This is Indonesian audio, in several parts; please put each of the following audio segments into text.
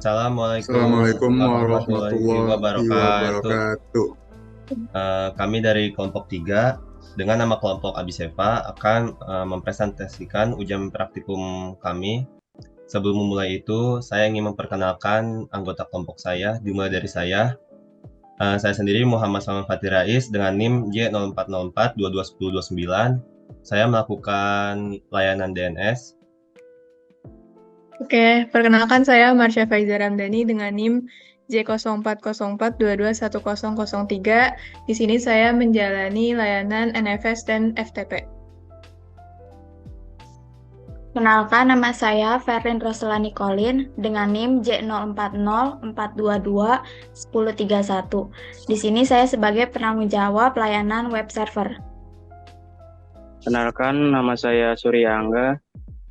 Assalamualaikum Assalamualaikum warahmatullahi warahmatullahi wabarakatuh. wabarakatuh. Kami dari kelompok 3 dengan nama kelompok Abiseva akan mempresentasikan ujian praktikum kami. Sebelum memulai itu, saya ingin memperkenalkan anggota kelompok saya, dimulai dari saya. Saya sendiri Muhammad Salman Fatih Rais dengan NIM J0404221029. Saya melakukan layanan DNS. Oke, perkenalkan saya Marsha Faiza Ramdhani dengan NIM J0404221003. Di sini saya menjalani layanan NFS dan FTP. Kenalkan, nama saya Ferlin Roslani Colin dengan NIM J0404221031. Di sini saya sebagai penanggung jawab layanan web server. Kenalkan, nama saya Surya Angga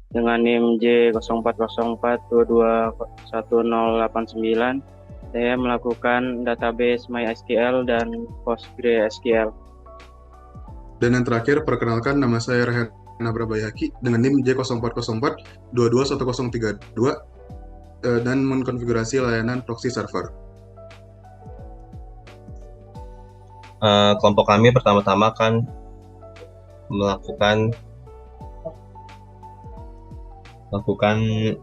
dengan NIM J0404221089. Saya melakukan database MySQL dan PostgreSQL. Dan yang terakhir, perkenalkan nama saya Rehan Abrabayaki dengan NIM J0404221032 dan mengkonfigurasi layanan proxy server. Kelompok kami pertama-tama akan melakukan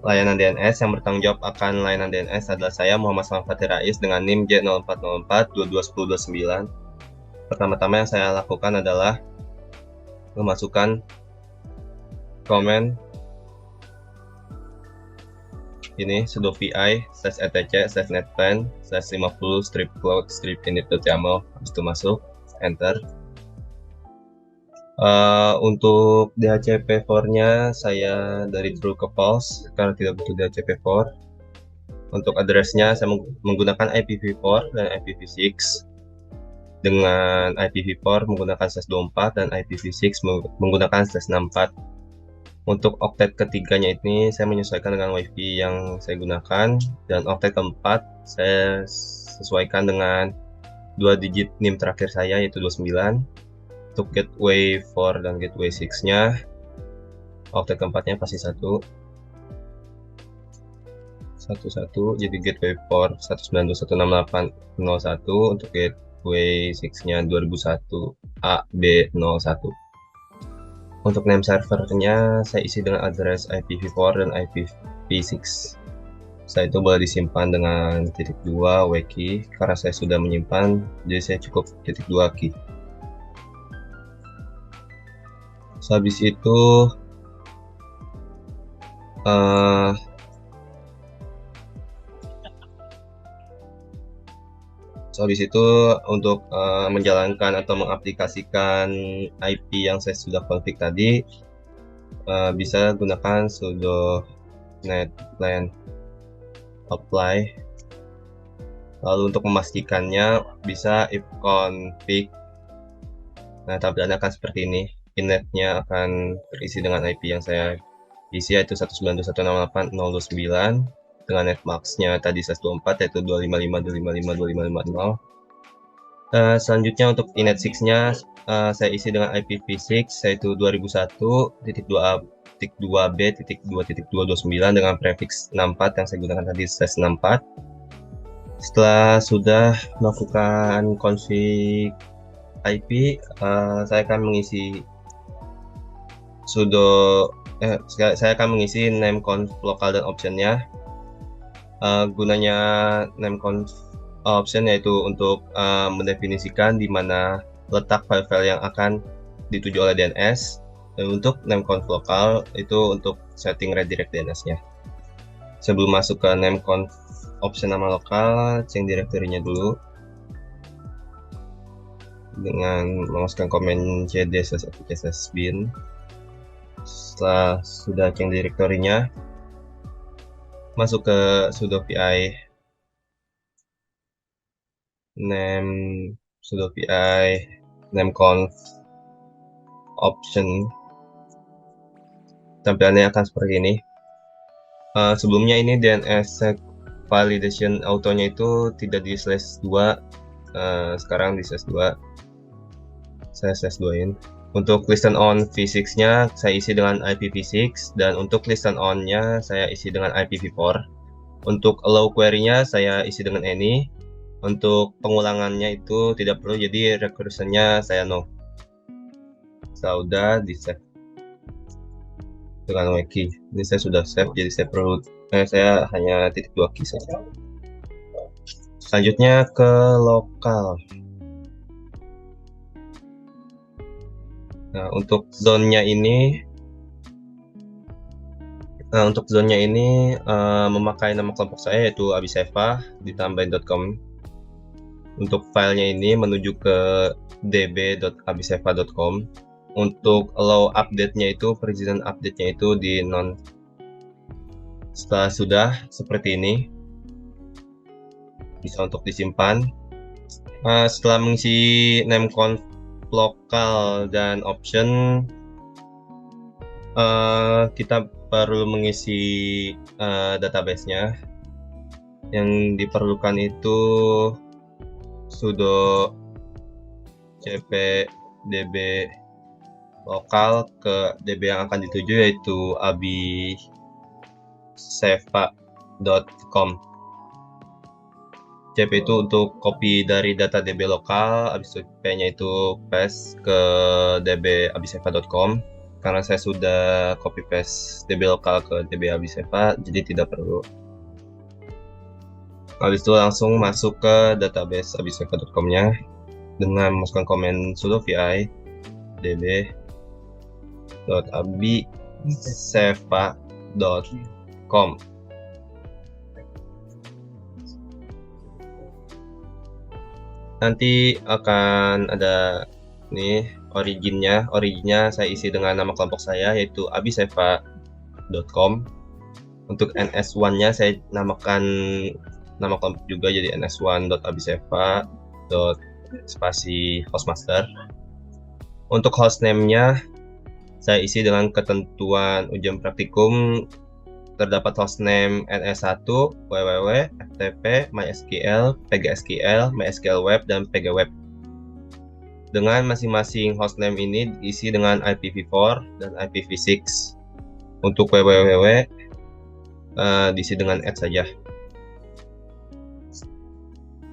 layanan DNS. Yang bertanggung jawab akan layanan DNS adalah saya Muhammad Salman Fatih Rais dengan NIM J0404221029. Pertama-tama yang saya lakukan adalah memasukkan command ini sudo vi /etc/netplan/50/cloud/init.yaml. Habis itu masuk enter. Untuk DHCP4-nya saya dari true ke false karena tidak butuh DHCP4. Untuk address-nya saya menggunakan IPv4 dan IPv6. Dengan IPv4 menggunakan /24 dan IPv6 menggunakan /64. Untuk oktet ketiganya ini saya menyesuaikan dengan WiFi yang saya gunakan, dan oktet keempat saya sesuaikan dengan 2 digit NIM terakhir saya yaitu 29. Untuk gateway 4 dan gateway 6-nya oktet keempatnya pasti 1 jadi gateway 4 192.168.01. Untuk gateway 6-nya 2001 AB01. Untuk name servernya saya isi dengan address IPv4 dan IPv6. Setelah itu boleh disimpan dengan .2 wkey. Karena saya sudah menyimpan, jadi saya cukup .2 key. Habis itu untuk menjalankan atau mengaplikasikan IP yang saya sudah config tadi, bisa gunakan sudo netplan apply. Lalu untuk memastikannya bisa if config. Nah, tampilannya akan seperti ini. Inetnya akan terisi dengan IP yang saya isi yaitu 192.168.029 dengan netmasknya tadi /24 yaitu 255.255.2550. Selanjutnya untuk inet 6-nya saya isi dengan IPv6 yaitu 2001.2b.2.229 dengan prefix 64 yang saya gunakan tadi /64. Setelah sudah melakukan config IP, saya akan mengisi nameconf lokal dan optionnya. Gunanya nameconf option yaitu untuk mendefinisikan di mana letak file-file yang akan dituju oleh DNS. Dan untuk nameconf lokal itu untuk setting redirect DNS-nya. Sebelum masuk ke nameconf option nama lokal, change directory-nya dulu dengan memasukkan komen cd/apk/bin. Setelah sudah change directory-nya, masuk ke sudo vi nameconf option. Tampilannya akan seperti ini. Sebelumnya ini DNS validation autonya itu tidak di /2, sekarang di /2. Saya /2-in. Untuk listen on v6-nya saya isi dengan IPv6, dan untuk listen on-nya saya isi dengan IPv4. Untuk allow query-nya saya isi dengan any. Untuk pengulangannya itu tidak perlu, jadi recursion-nya saya no. Sudah di save dengan key. Ini saya sudah save, jadi saya hanya titik 2 key saja. Selanjutnya ke lokal. Nah, untuk zone-nya ini memakai nama kelompok saya yaitu Abiseva ditambahin .com. Untuk filenya ini menuju ke db.abiseva.com. Untuk allow update-nya itu, perizinan update-nya itu di non. Setelah sudah seperti ini, bisa untuk disimpan. Setelah mengisi name conf lokal dan option, kita perlu mengisi database-nya. Yang diperlukan itu sudo cp db lokal ke db yang akan dituju yaitu abiseva.com. cp itu untuk copy dari data db lokal, habis itu p-nya itu paste ke db abiseva.com. Karena saya sudah copy paste db lokal ke db abiseva, jadi tidak perlu. Habis itu langsung masuk ke database abiseva.com-nya dengan memasukkan komen sudo vi db.abiseva.com. Nanti akan ada nih originnya saya isi dengan nama kelompok saya yaitu abiseva.com. Untuk ns1-nya saya namakan nama kelompok juga, jadi ns1.abiseva.spasi hostmaster. Untuk hostname-nya saya isi dengan ketentuan ujian praktikum. Terdapat hostname ns1, www, ftp, mysql, pgsql, mysql web, dan pgweb. Dengan masing-masing hostname ini diisi dengan IPv4 dan IPv6. Untuk www diisi dengan @ saja.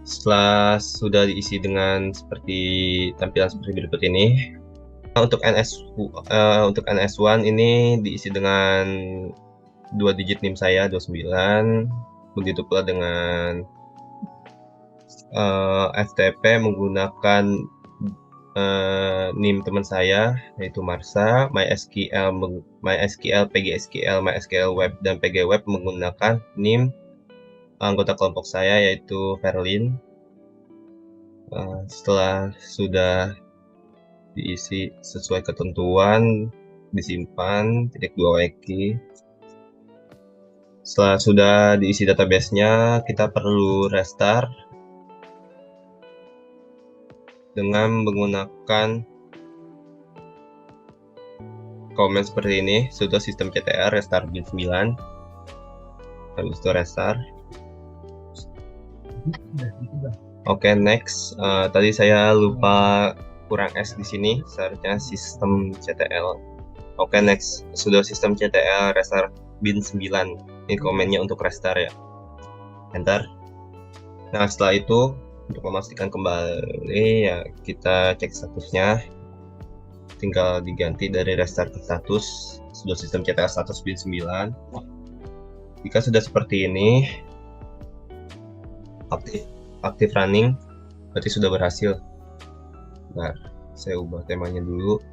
Setelah sudah diisi dengan tampilan seperti berikut ini, untuk ns1 ini diisi dengan 2 digit NIM saya 29. Begitu pula dengan FTP menggunakan NIM teman saya yaitu Marsa. MySQL, PGSQL, MySQL Web, dan PGWeb menggunakan NIM anggota kelompok saya yaitu Verlin. Setelah sudah diisi sesuai ketentuan, disimpan titik 2 key. Setelah sudah diisi database-nya, kita perlu restart dengan menggunakan komen seperti ini, sudo systemctl restart bin 9. Habis itu restart. Oke, next. Tadi saya lupa kurang S di sini, seharusnya systemctl. Oke, next. Sudo systemctl restart bin 9. Ini komennya untuk restart ya. Enter. Nah, setelah itu untuk memastikan kembali ya kita cek statusnya. Tinggal diganti dari restart ke status sudo systemctl status bin 9. Jika sudah seperti ini, aktif running, berarti sudah berhasil. Nah, saya ubah temanya dulu.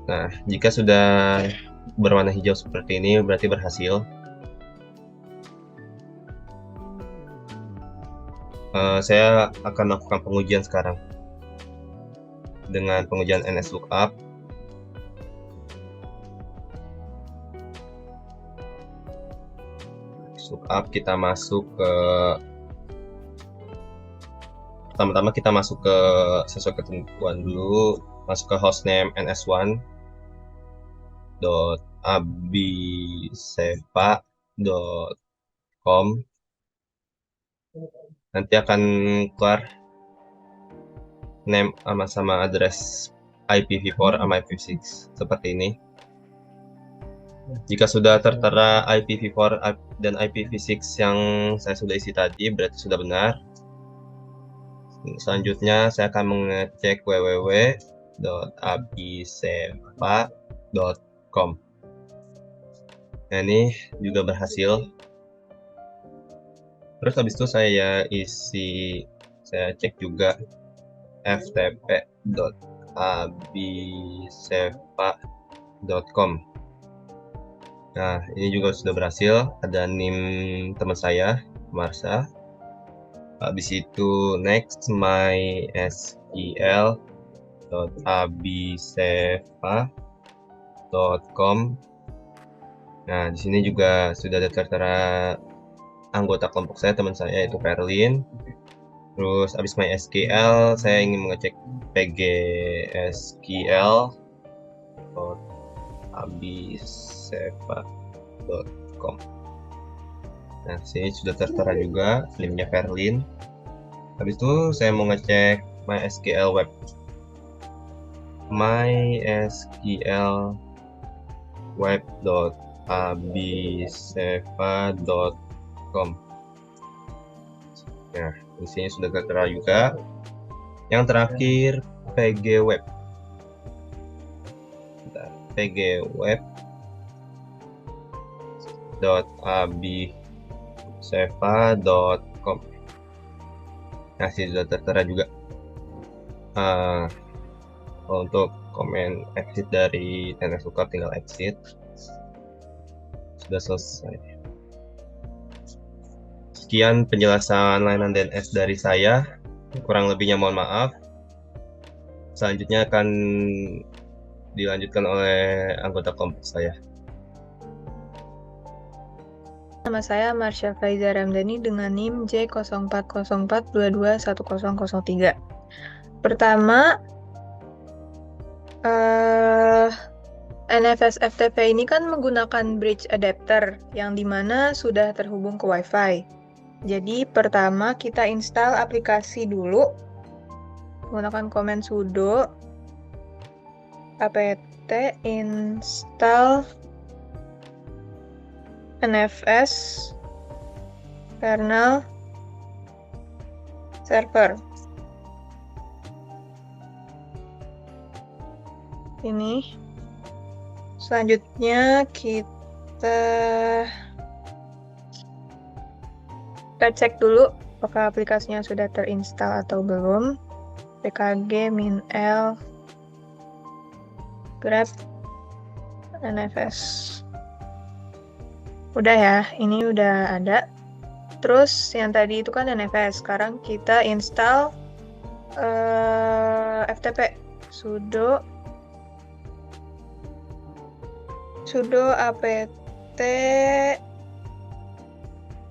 Nah, jika sudah berwarna hijau seperti ini, berarti berhasil. Saya akan melakukan pengujian sekarang dengan pengujian NSLOOKUP. Kita masuk ke pertama-tama kita masuk ke sesuai ketentuan dulu, masuk ke hostname ns1.abiseva.com. Nanti akan keluar name sama address IPv4 sama IPv6 seperti ini. Jika sudah tertera IPv4 dan IPv6 yang saya sudah isi tadi, berarti sudah benar. Selanjutnya saya akan mengecek www.abisepa.com. Nah, ini juga berhasil. Terus habis itu saya cek juga ftp.abisepa.com. Nah, ini juga sudah berhasil. Ada NIM teman saya, Marsha. Habis itu next mysql.abisepa.com. Nah, di sini juga sudah ada tertera anggota kelompok saya, teman saya yaitu Perlin. Terus habis MySQL, saya ingin mengecek pgsql.abisepa.com. Nah, sini sudah tertera juga nimnya Perlin. Habis itu saya mau ngecek MySQL web. MySQL web.abisepa.com. Nah, di sini sudah tertera juga. Yang terakhir pgweb. pgweb.abisepa.com. Nah, sini sudah tertera juga. Untuk komen exit dari TNS Lookup tinggal exit. Sudah selesai. Sekian penjelasan layanan DNS dari saya. Kurang lebihnya mohon maaf. Selanjutnya akan dilanjutkan oleh anggota kelompok saya. Nama saya Marsha Faiza Ramdhani dengan NIM J0404221003. Pertama, NFS FTP ini kan menggunakan bridge adapter yang dimana sudah terhubung ke Wi-Fi. Jadi pertama kita install aplikasi dulu menggunakan command sudo apt install NFS kernel server. Ini. Selanjutnya kita cek dulu apakah aplikasinya sudah terinstall atau belum. pkg -l grep nfs. Udah ya, ini udah ada. Terus yang tadi itu kan NFS. Sekarang kita install FTP sudo apt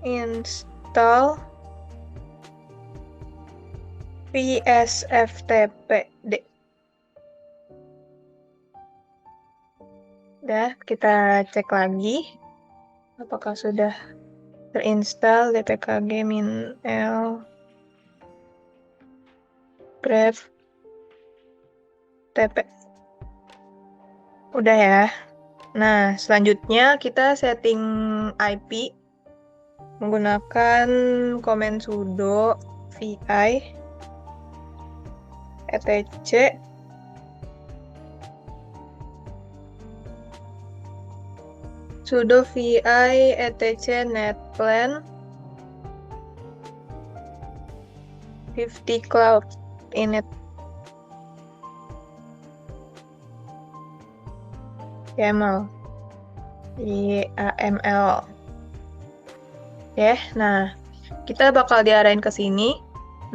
install psftpd. Udah, kita cek lagi apakah sudah terinstall dpkg -l grep tp. Udah ya. Nah, selanjutnya kita setting IP menggunakan command sudo vi etc sudo vi etc netplan 50 cloud init YAML. Ya, nah kita bakal diarahin ke sini.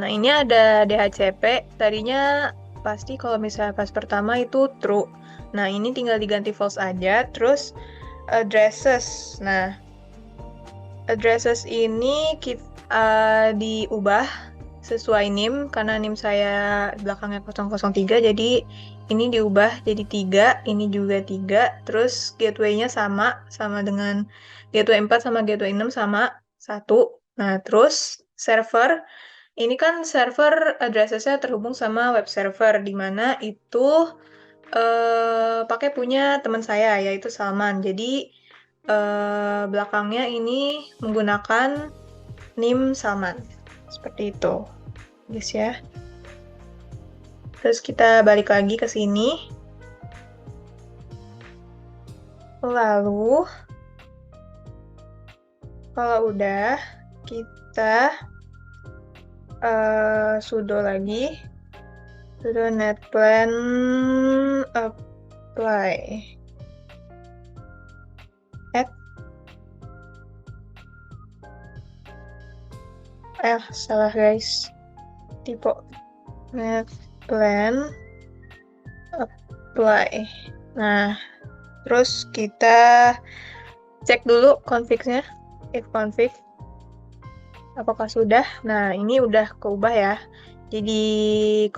Nah, ini ada DHCP. Tadinya pasti kalau misalnya pas pertama itu true. Nah, ini tinggal diganti false aja. Terus addresses. Nah, addresses ini diubah sesuai NIM karena NIM saya belakangnya 003, jadi ini diubah jadi 3, ini juga 3. Terus gateway-nya sama dengan gateway 4 sama gateway 6 sama 1. Nah, terus server ini kan server addressesnya terhubung sama web server, di mana itu pakai punya teman saya, yaitu Salman. Jadi, belakangnya ini menggunakan NIM Salman. Seperti itu, guys ya. Terus kita balik lagi ke sini. Lalu, kalau udah, kita sudo lagi. Sudo netplan apply. Add. Salah guys. Tipe netplan apply. Nah, terus kita cek dulu config-nya. If config apakah sudah? Nah, ini udah keubah ya. Jadi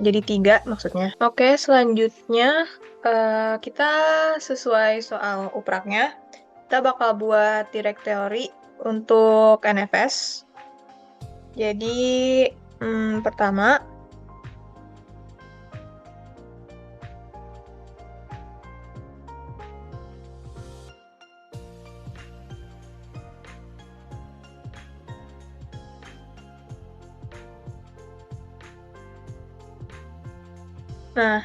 jadi 3 maksudnya. Oke, selanjutnya kita sesuai soal upraknya, kita bakal buat directory untuk NFS. Jadi pertama Nah,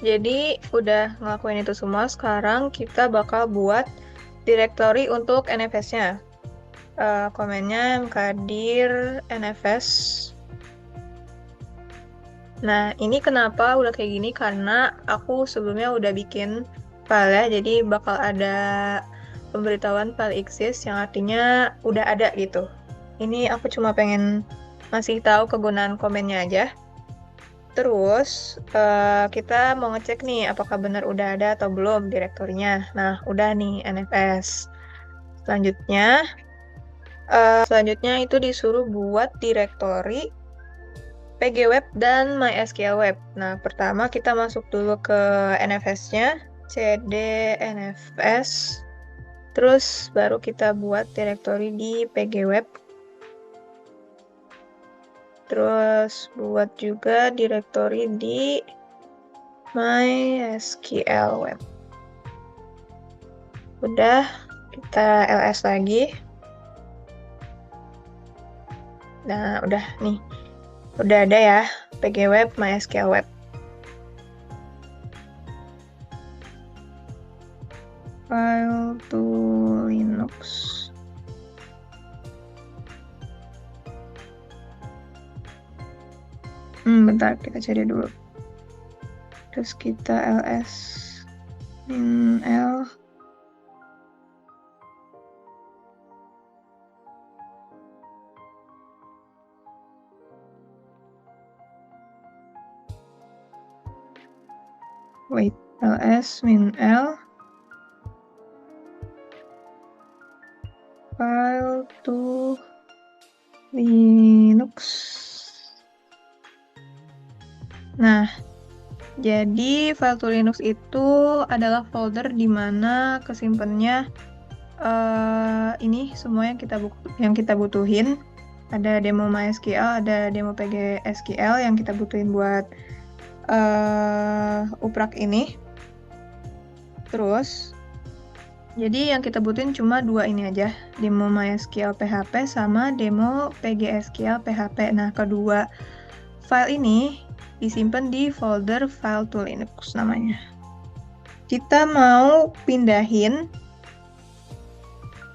jadi udah ngelakuin itu semua, sekarang kita bakal buat directory untuk NFS-nya. Komennya mkdir NFS. Nah, ini kenapa udah kayak gini, karena aku sebelumnya udah bikin file ya, jadi bakal ada pemberitahuan file exist yang artinya udah ada gitu. Ini aku cuma pengen ngasih tahu kegunaan komennya aja. Terus kita mau ngecek nih apakah benar udah ada atau belum direktorinya. Nah, udah nih NFS. Selanjutnya itu disuruh buat direktori pgweb dan mysql web. Nah, pertama kita masuk dulu ke NFS-nya, cd nfs. Terus baru kita buat direktori di pgweb. Terus buat juga directory di mysql web. Udah, kita ls lagi. Nah, udah nih. Udah ada ya, pgweb mysql web. File to Linux. Bentar, kita cari dulu. Terus kita ls -l. Wait, ls -l file to Linux. Nah, jadi file to Linux itu adalah folder di mana kesimpannya ini semua yang kita butuhin. Ada demo MySQL, ada demo PGSQL yang kita butuhin buat uprak ini. Terus, jadi yang kita butuhin cuma 2 ini aja, demo MySQL PHP sama demo PGSQL PHP. Nah, kedua file ini disimpan di folder file to Linux namanya. Kita mau pindahin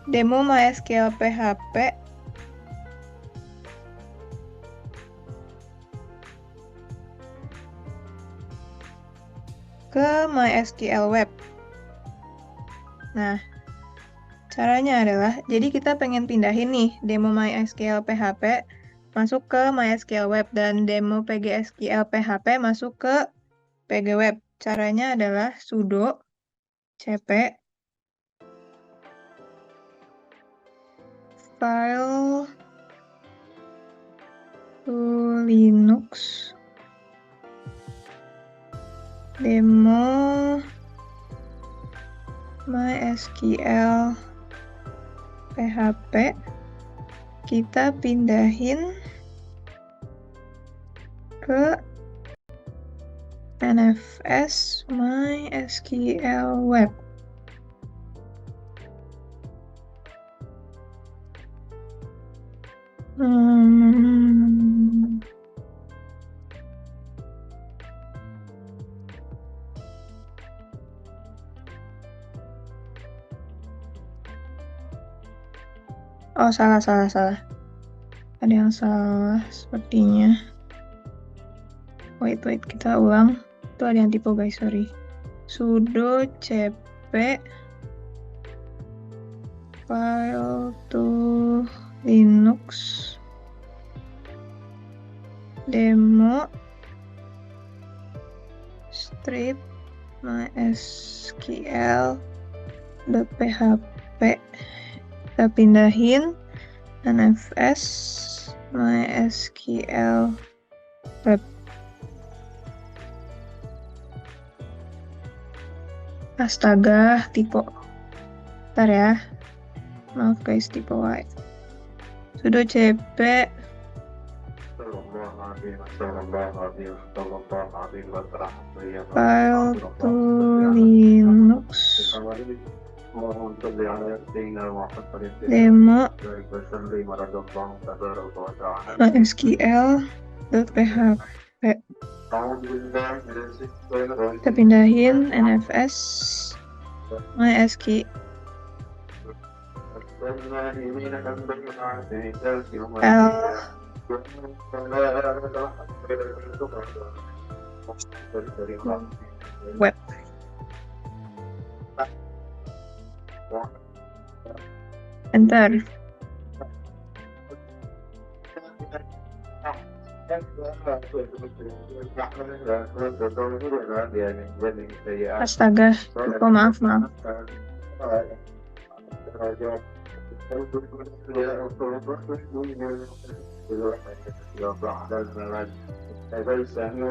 demo MySQL PHP ke MySQL web. Nah, caranya adalah, jadi kita pengen pindahin nih demo MySQL PHP masuk ke MySQL web dan demo PGSQL PHP masuk ke pgweb. Caranya adalah sudo cp file to Linux demo MySQL PHP, kita pindahin ke NFS MySQL web. Oh, salah. Ada yang salah sepertinya. Wait, kita ulang. Itu ada yang typo guys, sorry. Sudo cp file to Linux demo strip mysql.php. Kita pindahin NFS MySQL web. Astaga, typo. Bentar ya. Maaf guys, typo white. Sudo cp file to Linux demo mysql.php. Kita pindahin NFS MySQL web. Enter. Astaga, lupa, maaf.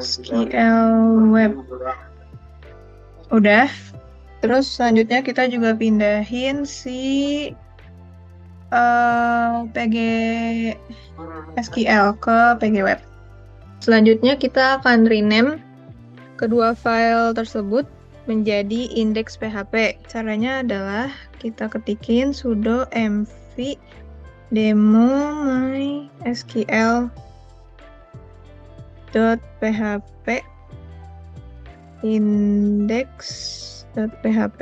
SQL web. Udah. Terus selanjutnya kita juga pindahin si PG SQL ke PG web. Selanjutnya kita akan rename kedua file tersebut menjadi index.php. Caranya adalah kita ketikin sudo mv demo mysql.php index.php.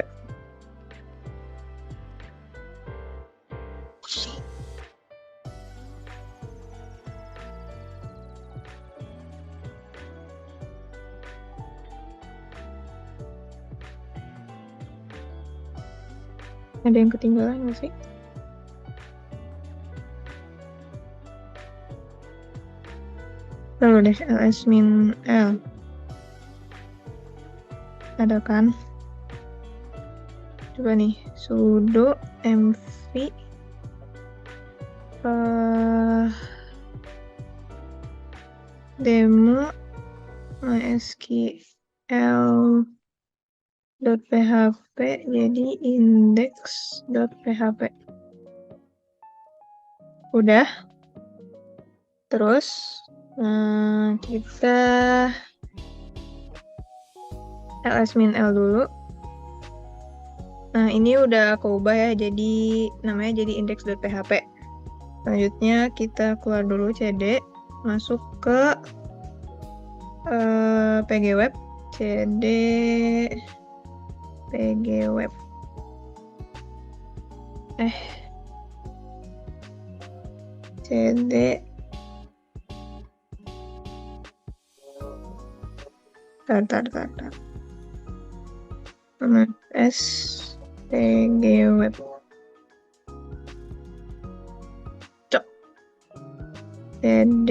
Ada yang ketinggalan nggak sih? Lalu deh ls-l. Ada kan? Coba nih, sudo mv demo mysql.php jadi index.php. Udah. Terus kita ls-l dulu. Nah, ini udah aku ubah ya, jadi namanya jadi index.php. Selanjutnya kita keluar dulu cd, masuk ke pg web, cd pg web. cd tar. S pg web. Cok. cd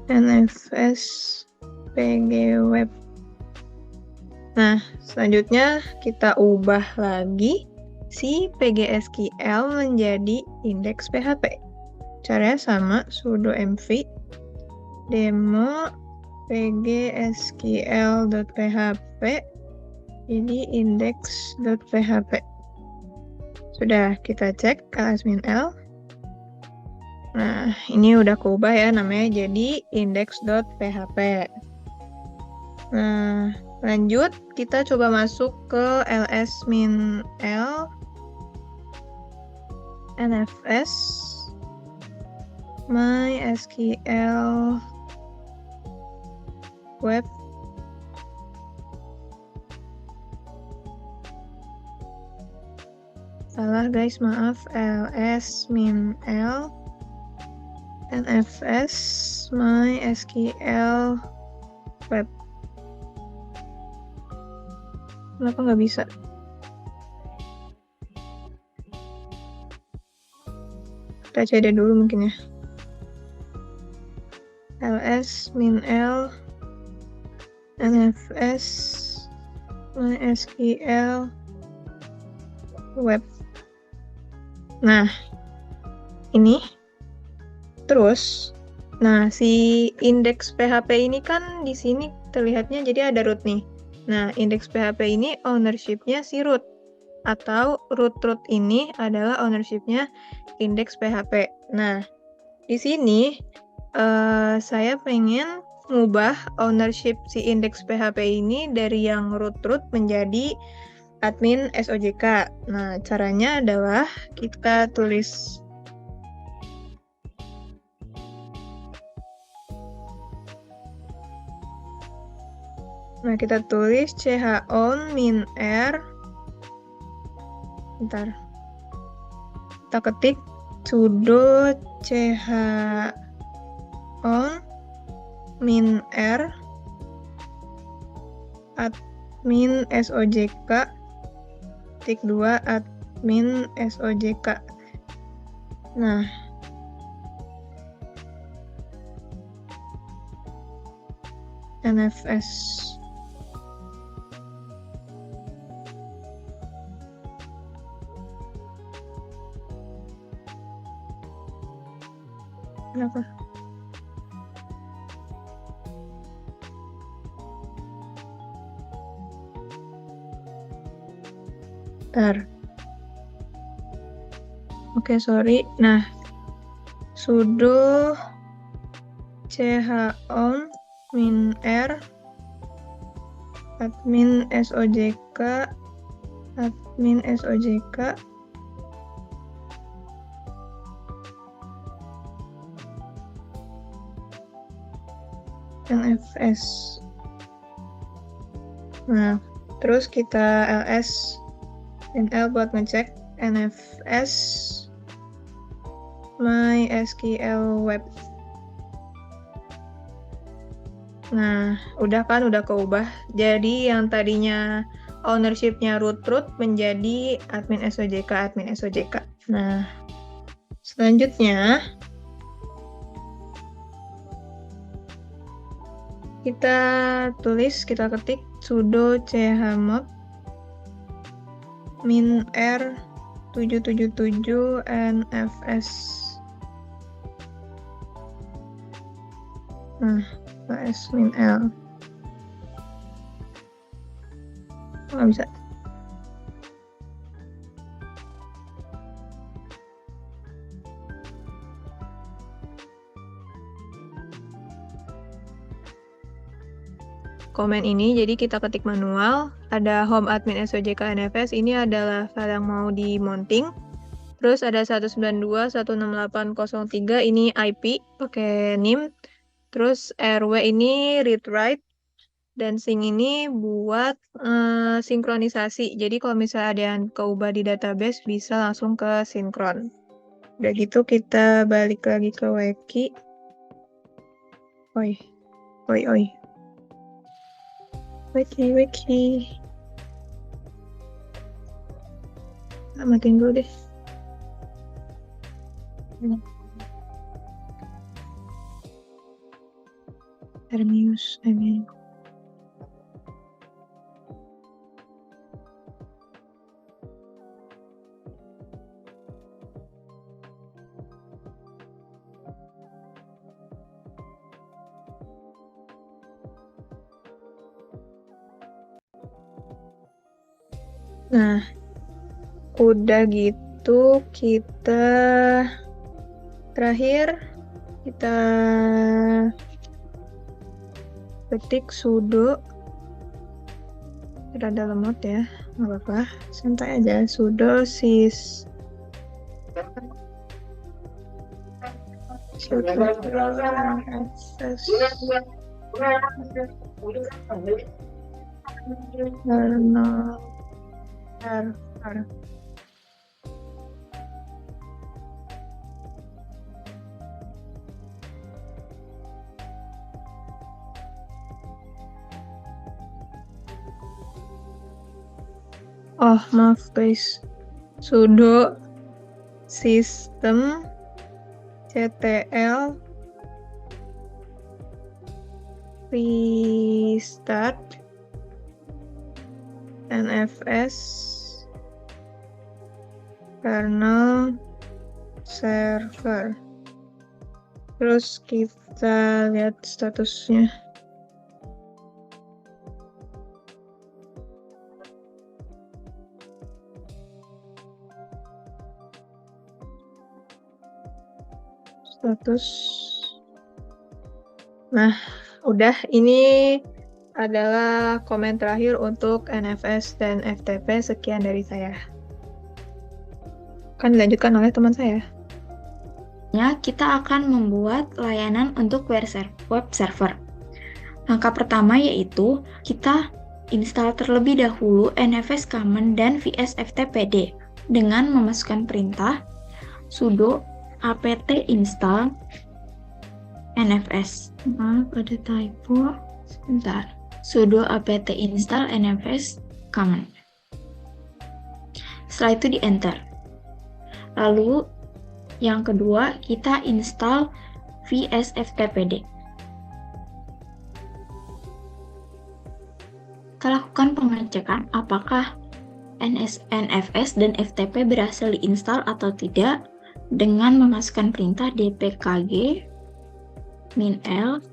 nfs pg web. Nah, selanjutnya kita ubah lagi si pgsql menjadi index.php. Caranya sama, sudo mv demo pgsql.php jadi index.php. Sudah, kita cek ls-l. Nah, ini udah keubah ya namanya jadi index.php. Nah, lanjut kita coba masuk ke ls-l nfs mysql web salah guys, maaf, ls-l nfs mysql web. Kenapa nggak bisa? Kita cari dulu mungkin ya. ls-l nfs mysql web. Nah, ini. Terus, nah si indeks PHP ini kan di sini terlihatnya jadi ada root nih. Nah, indeks PHP ini ownership-nya si root. Atau root ini adalah ownership-nya indeks PHP. Nah, di sini saya pengen ngubah ownership si indeks PHP ini dari yang root menjadi admin SOJK. Nah, caranya adalah kita tulis chown min r. Bentar. Kita ketik sudo chown min r admin SOJK tik 2 admin SOJK. Nah, NFS. Kenapa? Bentar. Oke, sorry. Nah, sudo chown min r admin SOJK NFS. Nah, terus kita ls nl buat ngecek NFS mysql web. Nah, udah kan, udah keubah. Jadi yang tadinya ownership-nya root menjadi admin SOJK. Nah, selanjutnya kita ketik sudo chmod min r 777 nfs. Nah, ls min l. Nggak bisa. Komen ini jadi kita ketik manual, ada home admin SOJK NFS, ini adalah file yang mau di mounting. Terus ada 192.168.03, ini IP pakai NIM. Terus RW ini read write, dan sing ini buat sinkronisasi. Jadi kalau misalnya ada yang keubah di database bisa langsung ke sinkron. Udah gitu kita balik lagi ke wiki. Oi. Wiki. Matiin dulu deh. Hermius, Nah, udah gitu kita Terakhir, kita ketik sudo. Sudah ada lemot ya, nggak apa-apa. Santai aja, sudo sys. Server. Oh, maaf guys. Sudo system ctl restart nfs kernel server. Terus kita lihat statusnya. Status. Nah, udah, ini adalah komen terakhir untuk NFS dan FTP. Sekian dari saya. Akan dilanjutkan oleh teman saya. Kita akan membuat layanan untuk web server. Langkah pertama yaitu kita install terlebih dahulu NFS Common dan VS-FTPD dengan memasukkan perintah sudo apt install nfs. Maaf, ada typo. Sebentar. Sudo apt install nfs common. Setelah itu di enter. Lalu yang kedua kita install VS-FTPD. Kita lakukan pengecekan apakah NFS dan FTP berhasil diinstal atau tidak dengan memasukkan perintah dpkg -l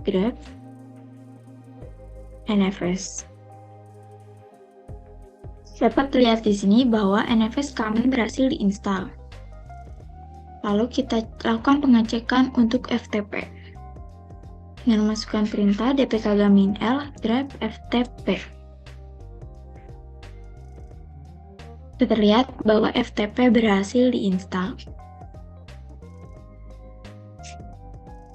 grep nfs. Dapat terlihat di sini bahwa NFS Common berhasil diinstal. Lalu kita lakukan pengecekan untuk FTP dengan memasukkan perintah dpkg -l grep ftp. Terlihat bahwa FTP berhasil diinstal.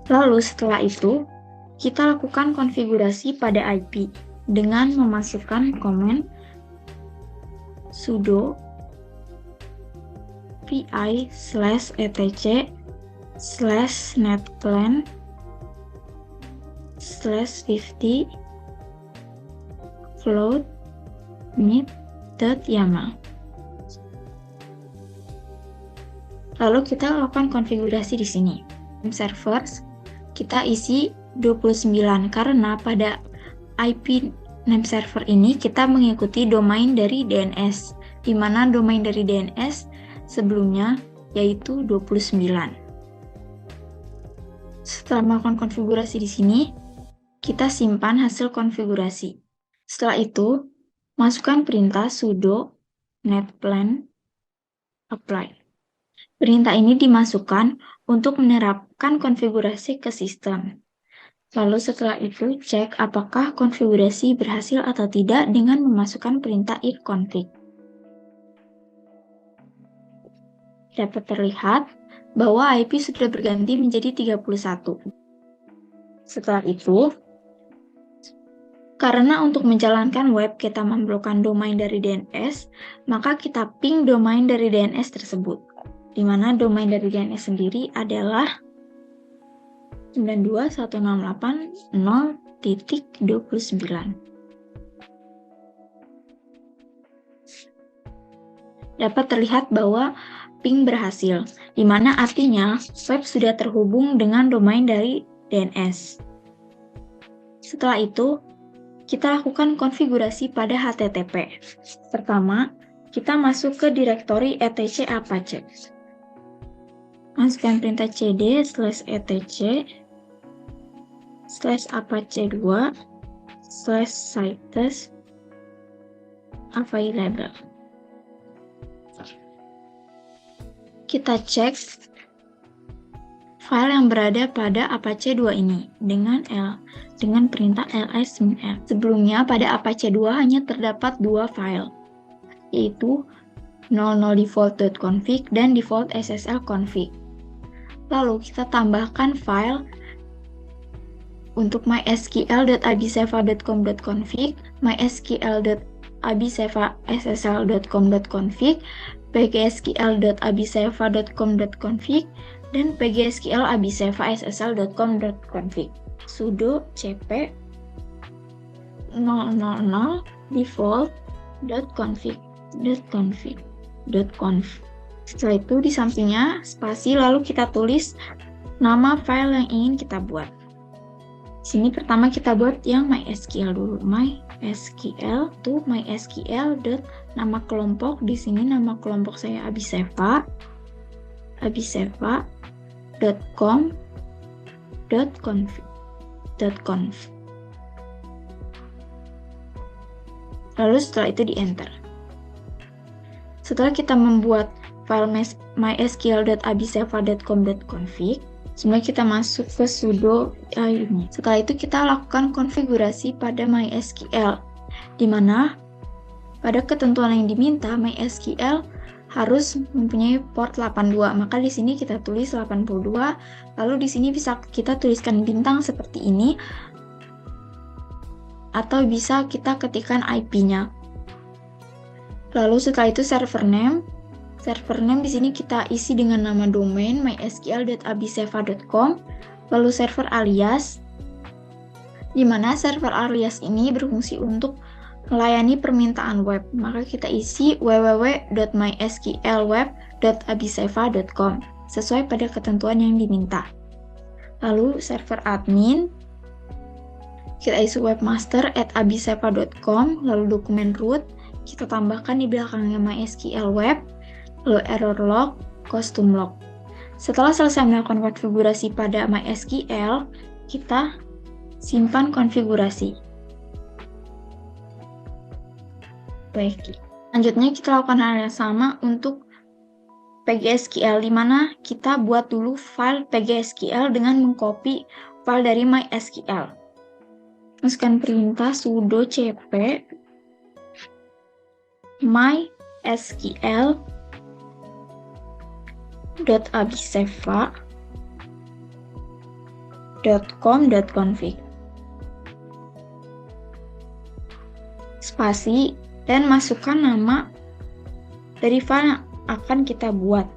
Lalu setelah itu, kita lakukan konfigurasi pada IP dengan memasukkan komen sudo pi/netplan/50 float mid.yaml. Lalu kita lakukan konfigurasi di sini. Servers kita isi 29 karena pada IP name server ini kita mengikuti domain dari DNS, di mana domain dari DNS sebelumnya yaitu 29. Setelah melakukan konfigurasi di sini, kita simpan hasil konfigurasi. Setelah itu, masukkan perintah sudo netplan apply. Perintah ini dimasukkan untuk menerapkan konfigurasi ke sistem. Lalu setelah itu, cek apakah konfigurasi berhasil atau tidak dengan memasukkan perintah ifconfig. Dapat terlihat bahwa IP sudah berganti menjadi 31. Setelah itu, karena untuk menjalankan web kita memerlukan domain dari DNS, maka kita ping domain dari DNS tersebut, di mana domain dari DNS sendiri adalah 92.168.0.29. Dapat terlihat bahwa ping berhasil, di mana artinya web sudah terhubung dengan domain dari DNS. Setelah itu, kita lakukan konfigurasi pada HTTP. Pertama, kita masuk ke direktori etc apache. Masukkan perintah cd/etc/apache2/sites available. kita cek file yang berada pada Apache 2 ini dengan perintah ls-min. Sebelumnya pada Apache 2 hanya terdapat 2 file, yaitu 00default.config dan default ssl-config. Lalu kita tambahkan file untuk mysql.abisefa.com.config, mysql.abisefa.ssl.com.config, pgsql.abisefa.com.config, dan pgsql.abisefa.ssl.com.config. Sudo cp 000 default.config.conf. Setelah itu di sampingnya spasi, lalu kita tulis nama file yang ingin kita buat. Sini pertama kita buat yang MySQL dulu. MySQL to MySQL nama kelompok. Di sini nama kelompok saya Abisefa. Abisefa.com.conf. Lalu setelah itu di enter. Setelah kita membuat file mysql.abisefa.com.config, sebenarnya kita masuk ke sudo ini. Setelah itu kita lakukan konfigurasi pada MySQL, di mana pada ketentuan yang diminta MySQL harus mempunyai port 82. Maka di sini kita tulis 82. Lalu di sini bisa kita tuliskan bintang seperti ini, atau bisa kita ketikkan IP-nya. Lalu setelah itu server name di sini kita isi dengan nama domain mysql.abisefa.com, lalu server alias, di mana server alias ini berfungsi untuk melayani permintaan web. Maka kita isi www.mysqlweb.abisefa.com sesuai pada ketentuan yang diminta. Lalu server admin kita isi webmaster@abisefa.com, lalu dokumen root kita tambahkan di belakangnya MySQL web, lalu error log, custom log. Setelah selesai melakukan konfigurasi pada MySQL, kita simpan konfigurasi. Baik, selanjutnya kita lakukan hal yang sama untuk PGSQL, di mana kita buat dulu file PGSQL dengan mengcopy file dari MySQL. Masukkan perintah sudo cp mysql.abisefa.com.config spasi dan masukkan nama dari file yang akan kita buat.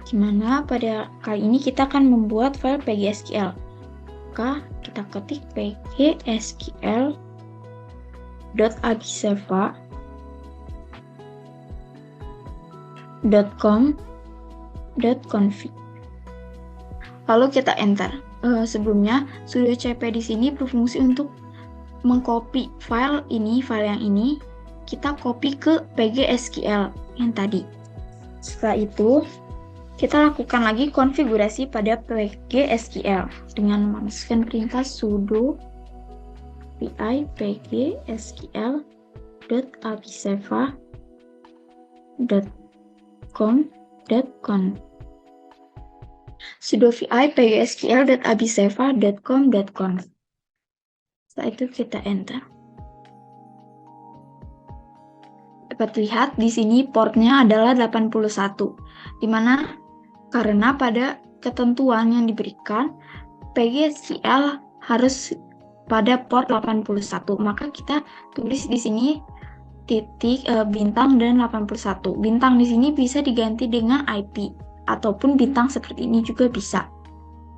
Gimana pada kali ini kita akan membuat file PGSQL. Maka kita ketik pgsql.abisefa.com.config. Lalu kita enter. Sebelumnya sudo cp di sini berfungsi untuk mengcopy file yang ini kita copy ke PGSQL yang tadi. Setelah itu kita lakukan lagi konfigurasi pada PGSQL dengan memasukkan perintah sudo vi pgsql.abisefa.com.conf sudo vi pgsql.abisefa.com.conf. Setelah itu kita enter. Dapat lihat di sini portnya adalah 81, di mana karena pada ketentuan yang diberikan PGSQL harus pada port 81, maka kita tulis di sini titik bintang dan 81. Bintang di sini bisa diganti dengan IP ataupun bintang seperti ini juga bisa.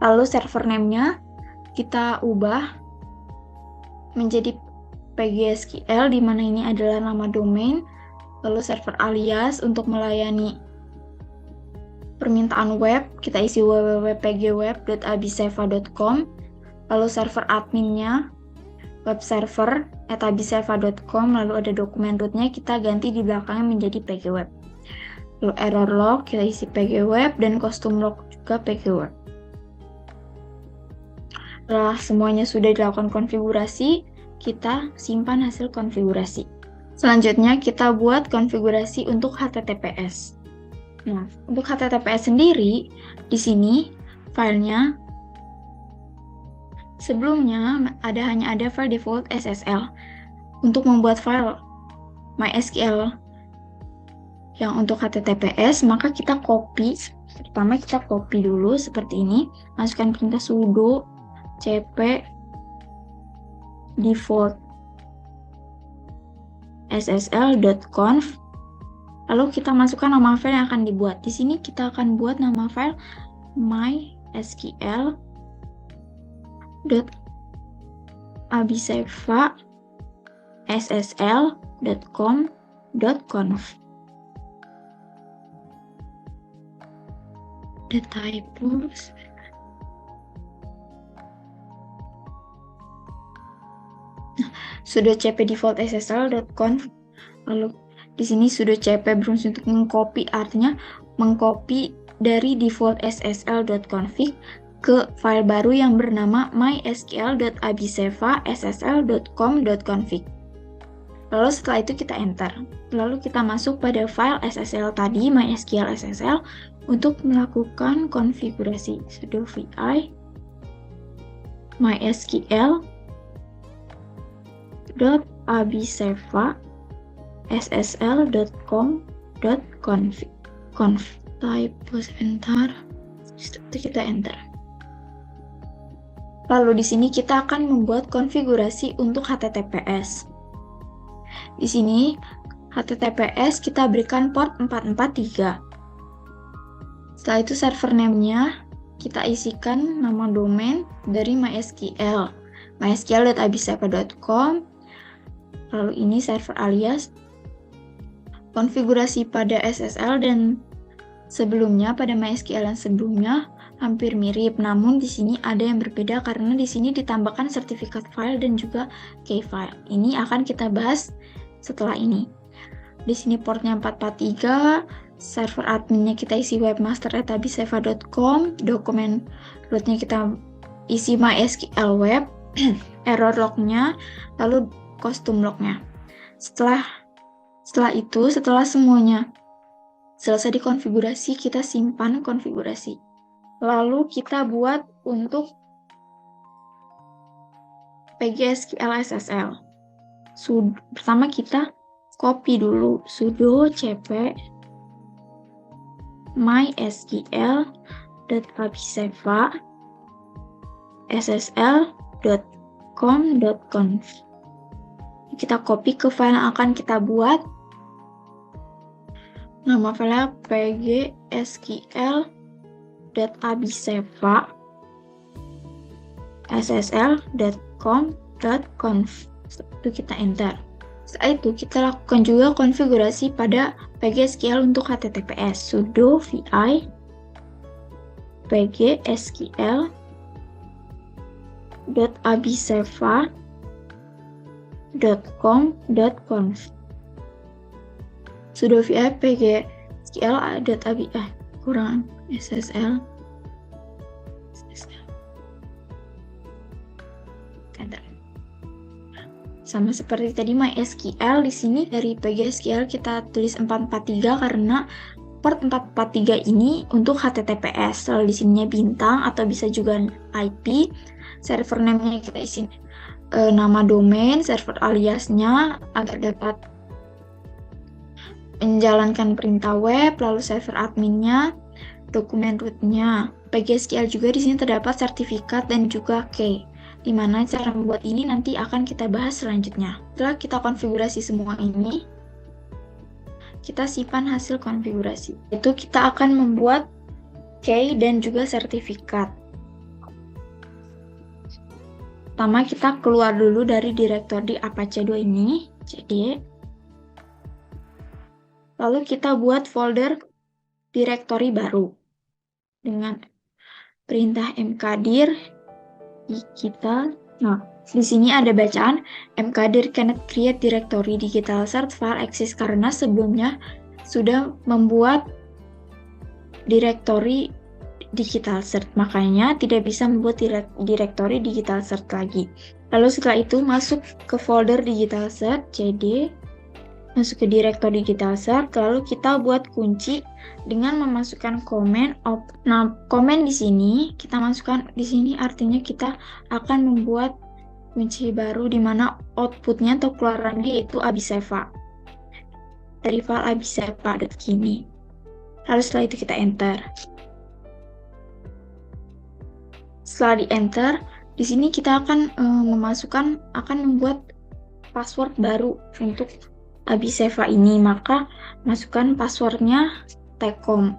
Lalu server name-nya kita ubah menjadi PGSQL, di mana ini adalah nama domain. Lalu server alias untuk melayani permintaan web, kita isi www.pgweb.abisefa.com. Lalu server adminnya webserver@abisefa.com, lalu ada dokumen rootnya kita ganti di belakangnya menjadi pgweb. Lalu error log kita isi pgweb dan custom log juga pgweb. Setelah semuanya sudah dilakukan konfigurasi, kita simpan hasil konfigurasi. Selanjutnya kita buat konfigurasi untuk HTTPS. Nah, untuk HTTPS sendiri, di sini filenya sebelumnya hanya ada file default SSL. Untuk membuat file MySQL yang untuk HTTPS, maka kita copy. Pertama kita copy dulu seperti ini, masukkan perintah sudo cp default ssl.conf. Lalu kita masukkan nama file yang akan dibuat. Di sini kita akan buat nama file mysql.abiseva ssl.com.conf. The typos. Sudo cp default ssl.conf. Lalu di sini sudo cp berfungsi untuk mengcopy, artinya mengcopy dari default ssl.config ke file baru yang bernama mysql.abiseva ssl.com.config. Lalu setelah itu kita enter. Lalu kita masuk pada file SSL tadi, mysql SSL, untuk melakukan konfigurasi. Sudo vi mysql.abiseva ssl.com.config. Typo sebentar. Itu kita enter. Lalu di sini kita akan membuat konfigurasi untuk HTTPS. Di sini HTTPS kita berikan port 443. Setelah itu server name-nya kita isikan nama domain dari MySQL, mysql.abiseva.com. Lalu ini server alias. Konfigurasi pada SSL dan sebelumnya pada MySQL yang sebelumnya hampir mirip, namun di sini ada yang berbeda karena di sini ditambahkan sertifikat file dan juga key file. Ini akan kita bahas setelah ini. Di sini portnya 443, server adminnya kita isi webmaster@abiseva.com, dokumen rootnya kita isi MySQL web, error lognya, lalu custom lognya. Setelah semuanya selesai dikonfigurasi, kita simpan konfigurasi. Lalu kita buat untuk PGSQL SSL. Pertama kita copy dulu sudo cp mysql.abiseva ssl.com.conf. Kita copy ke file yang akan kita buat. Nama filenya pgsql.abiseva ssl.com.conf. Itu kita enter. Setelah itu kita lakukan juga konfigurasi pada PGSQL untuk HTTPS. Sudo vi pgsql.abiseva.com.conf. Sudo vi pgsql.abi ssl. Sama seperti tadi MySQL, di sini dari PGSQL kita tulis 443 karena port 443 ini untuk HTTPS. Lalu di sininya bintang atau bisa juga IP. Server name-nya kita isi nama domain, server aliasnya agar dapat menjalankan perintah web, lalu server adminnya, dokumen rootnya. PGSQL juga di sini terdapat sertifikat dan juga key. Di mana cara membuat ini nanti akan kita bahas selanjutnya. Setelah kita konfigurasi semua ini, kita simpan hasil konfigurasi. Itu kita akan membuat key dan juga sertifikat. Pertama kita keluar dulu dari direktori Apache 2 ini, cd. Lalu kita buat folder direktori baru dengan perintah mkdir kita. Nah, di sini ada bacaan mkdir cannot create directory digital cert file exist karena sebelumnya sudah membuat direktori digital cert, makanya tidak bisa membuat direktori digital cert lagi. Lalu setelah itu masuk ke folder digital cert cd, masuk ke direktori digital search, lalu kita buat kunci dengan memasukkan komen. Nah, komen di sini kita masukkan di sini artinya kita akan membuat kunci baru di mana outputnya atau keluarannya itu abiseva dari file abiseva.kini. Lalu setelah itu kita enter. Setelah di enter, di sini kita akan membuat password baru untuk abiseva ini. Maka masukkan passwordnya Tcom.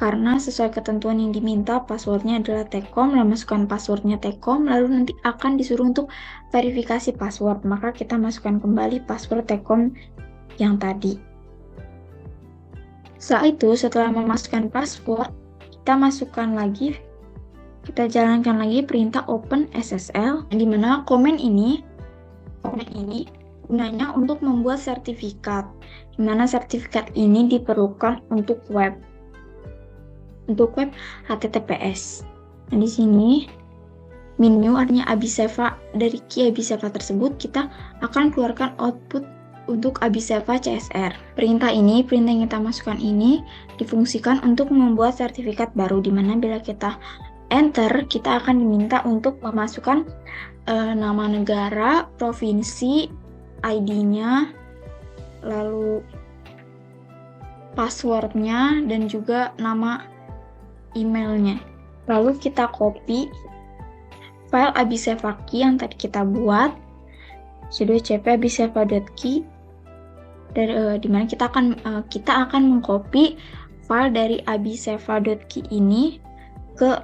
Karena sesuai ketentuan yang diminta passwordnya adalah Tcom, lalu masukkan passwordnya Tcom, lalu nanti akan disuruh untuk verifikasi password. Maka kita masukkan kembali password Tcom yang tadi. Setelah itu, setelah memasukkan password, kita jalankan lagi perintah open SSL, di mana komen ini gunanya untuk membuat sertifikat, di mana sertifikat ini diperlukan untuk web HTTPS. Nah, di sini menu artinya abiseva, dari key abiseva tersebut kita akan keluarkan output untuk abiseva CSR. Perintah yang kita masukkan ini difungsikan untuk membuat sertifikat baru, di mana bila kita enter, kita akan diminta untuk memasukkan nama negara, provinsi, ID-nya, lalu passwordnya, dan juga nama emailnya. Lalu kita copy file abiseva key yang tadi kita buat, sudo cp abiseva.key, di mana kita akan mengcopy file dari abiseva.key ini ke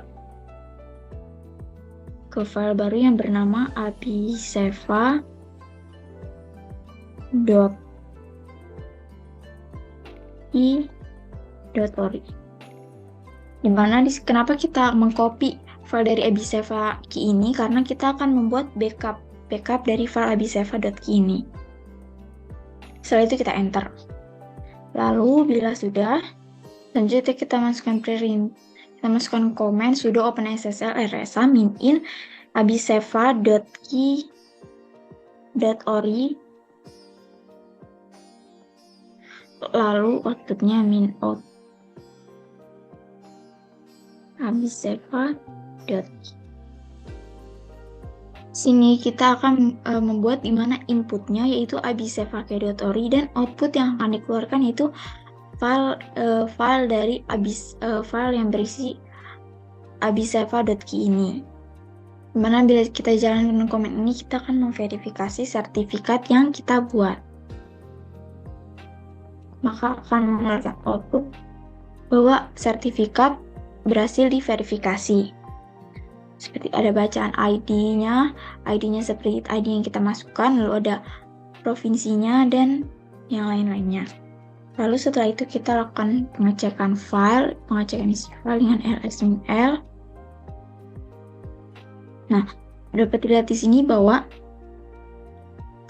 file baru yang bernama abiseva.key.ori. Dimana kenapa kita mengcopy file dari abiseva key ini? Karena kita akan membuat backup dari file abiseva.key ini. Setelah itu kita enter. Lalu bila sudah, selanjutnya kita masukkan komen sudo open SSL rsa min-in abiseva.key.ori, lalu outputnya min-out abiseva.key. Sini kita akan membuat di mana inputnya yaitu abiseva.key.ori dan output yang akan dikeluarkan itu file dari file yang berisi abiseva.key ini. Dimana bila kita jalankan komen ini, kita akan memverifikasi sertifikat yang kita buat. Maka akan mengeluarkan output bahwa sertifikat berhasil diverifikasi. Seperti ada bacaan ID-nya seperti ID yang kita masukkan, lalu ada provinsinya dan yang lain-lainnya. Lalu setelah itu kita lakukan pengecekan isi file dengan ls-l. Nah, dapat dilihat di sini bahwa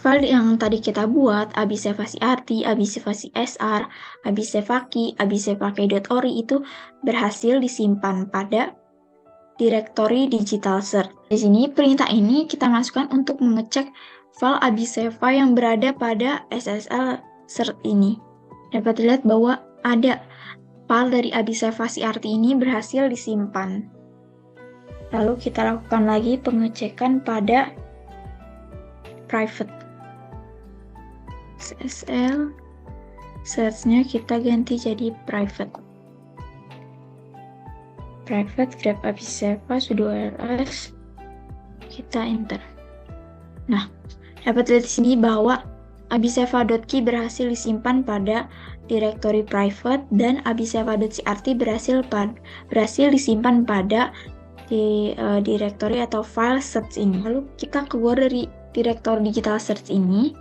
file yang tadi kita buat, abiseva CRT, abiseva CSR, abiseva key, abiseva.key.ori itu berhasil disimpan pada direktori digital search. Di sini perintah ini kita masukkan untuk mengecek file abiseva yang berada pada SSL search ini. Dapat dilihat bahwa ada file dari abiseva CRT ini berhasil disimpan. Lalu kita lakukan lagi pengecekan pada private SSL search-nya kita ganti jadi private grep abiseva sudo ls, kita enter. Nah, dapat lihat di sini bahwa abiseva.key berhasil disimpan pada direktori private dan abiseva.crt berhasil disimpan pada direktori atau file search ini. Lalu kita keluar dari direktori digital search ini,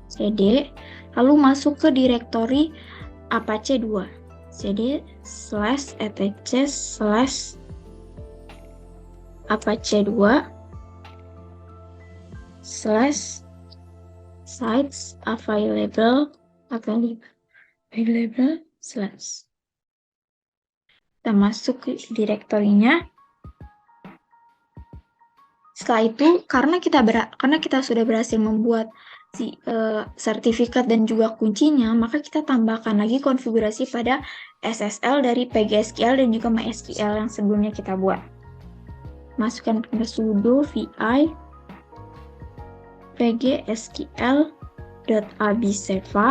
cd, lalu masuk ke direktori apache 2, cd /etc/apache 2 /sites available / kita masuk ke direktorinya. Setelah itu, karena kita sudah berhasil membuat sertifikat dan juga kuncinya, maka kita tambahkan lagi konfigurasi pada SSL dari PGSQL dan juga MySQL yang sebelumnya kita buat. Masukkan ke sudo vi pgsql.abseva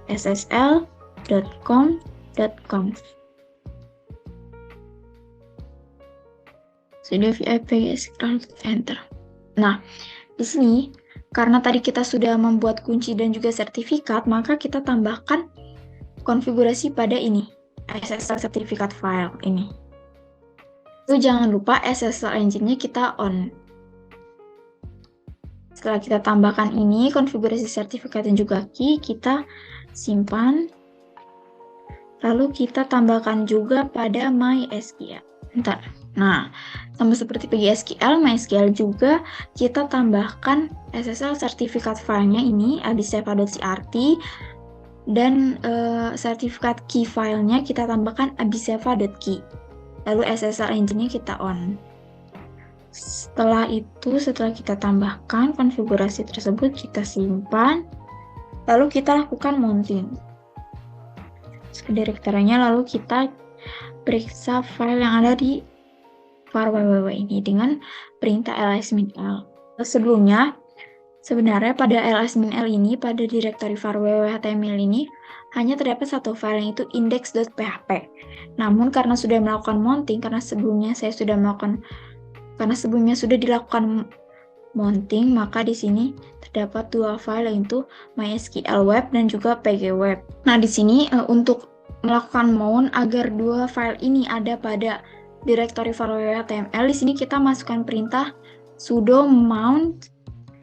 ssl.com.conf. Sudo vi pgsql, enter. Nah, di sini karena tadi kita sudah membuat kunci dan juga sertifikat, maka kita tambahkan konfigurasi pada ini, SSL sertifikat file ini. Itu jangan lupa SSL engine-nya kita on. Setelah kita tambahkan ini, konfigurasi sertifikat dan juga key, kita simpan. Lalu kita tambahkan juga pada MySQL. Bentar. Nah, sama seperti PGSQL, MySQL juga kita tambahkan SSL sertifikat filenya ini, abiseva.crt, dan sertifikat key filenya kita tambahkan abiseva.key. Lalu SSL engine-nya kita on. Setelah kita tambahkan konfigurasi tersebut, kita simpan, lalu kita lakukan mounting ke direktorinya, lalu kita periksa file yang ada di var www ini dengan perintah ls-l. Sebelumnya, sebenarnya pada ls-l ini, pada direktori var www.html ini, hanya terdapat satu file, yaitu index.php. Namun karena sudah melakukan mounting, karena sebelumnya sudah dilakukan mounting, maka di sini terdapat dua file, yaitu MySQL Web dan juga PGWeb. Nah, di sini untuk melakukan mount agar dua file ini ada pada direktori var www.html, di sini kita masukkan perintah sudo mount,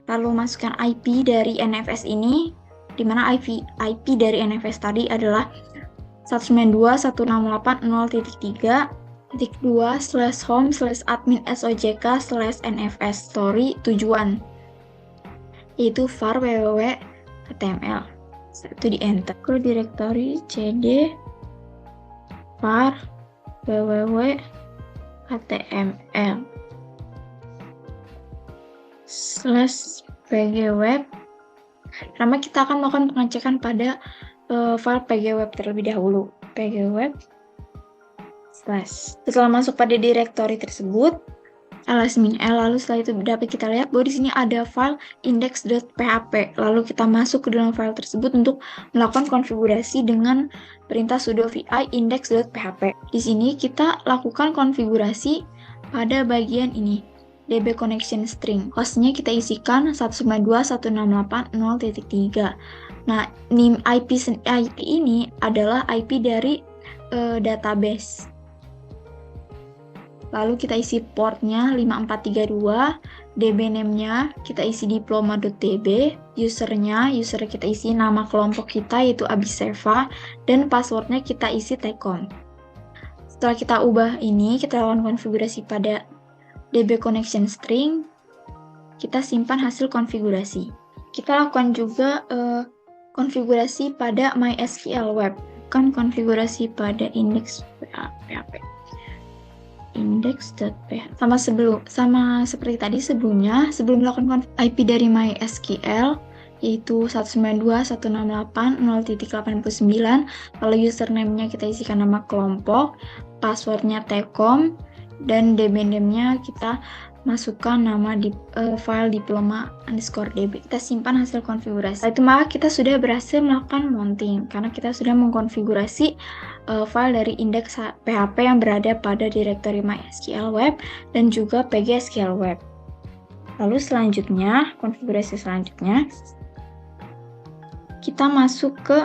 lalu masukkan IP dari NFS ini, di mana IP dari NFS tadi adalah 192.168.0.2/home/admin/sojk/nfs story tujuan, yaitu var www.html. Itu di enter ke direktori cd var www.html/pgweb. Pertama kita akan melakukan pengecekan pada file pgweb terlebih dahulu. Pgweb / setelah masuk pada direktori tersebut, ls-l, lalu setelah itu dapat kita lihat bahwa di sini ada file index.php. Lalu kita masuk ke dalam file tersebut untuk melakukan konfigurasi dengan perintah sudo vi index.php. Di sini kita lakukan konfigurasi pada bagian ini, db connection string. Hostnya kita isikan 192.168.0.3. Nah, NIM IP ini adalah IP dari database. Lalu kita isi portnya 5432, db name-nya kita isi diploma.db, user kita isi nama kelompok kita yaitu Abiseva, dan passwordnya kita isi tcom. Setelah kita ubah ini, kita lakukan konfigurasi pada db connection string, kita simpan hasil konfigurasi. Kita lakukan juga konfigurasi pada MySQL Web, kan konfigurasi pada index.php. Index.php sama seperti tadi sebelum melakukan IP dari MySQL yaitu 192.168.0.89, lalu username-nya kita isikan nama kelompok, passwordnya tcom, dan db name-nya kita masukkan nama di file diploma_db. Kita simpan hasil konfigurasi. Setelah itu maka kita sudah berhasil melakukan mounting karena kita sudah mengkonfigurasi file dari indeks PHP yang berada pada direktori MySQL Web dan juga PGSQL Web. Lalu selanjutnya, konfigurasi selanjutnya, kita masuk ke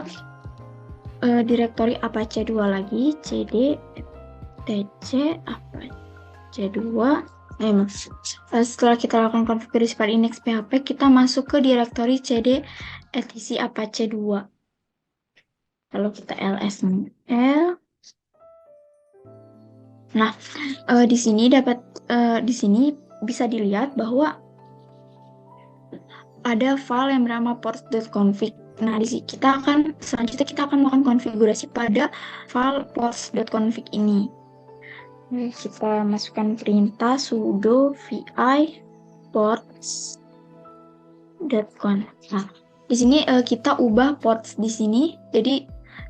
direktori Apache 2 lagi, cd tc apache 2. Setelah kita lakukan konfigurasi pada index PHP, kita masuk ke direktori cd etc apache 2. Lalu kita ls-l. Nah, di sini bisa dilihat bahwa ada file yang bernama ports.config. Nah, selanjutnya kita akan melakukan konfigurasi pada file ports.config ini. Kita masukkan perintah sudo vi ports.conf. Nah, di sini kita ubah ports di sini jadi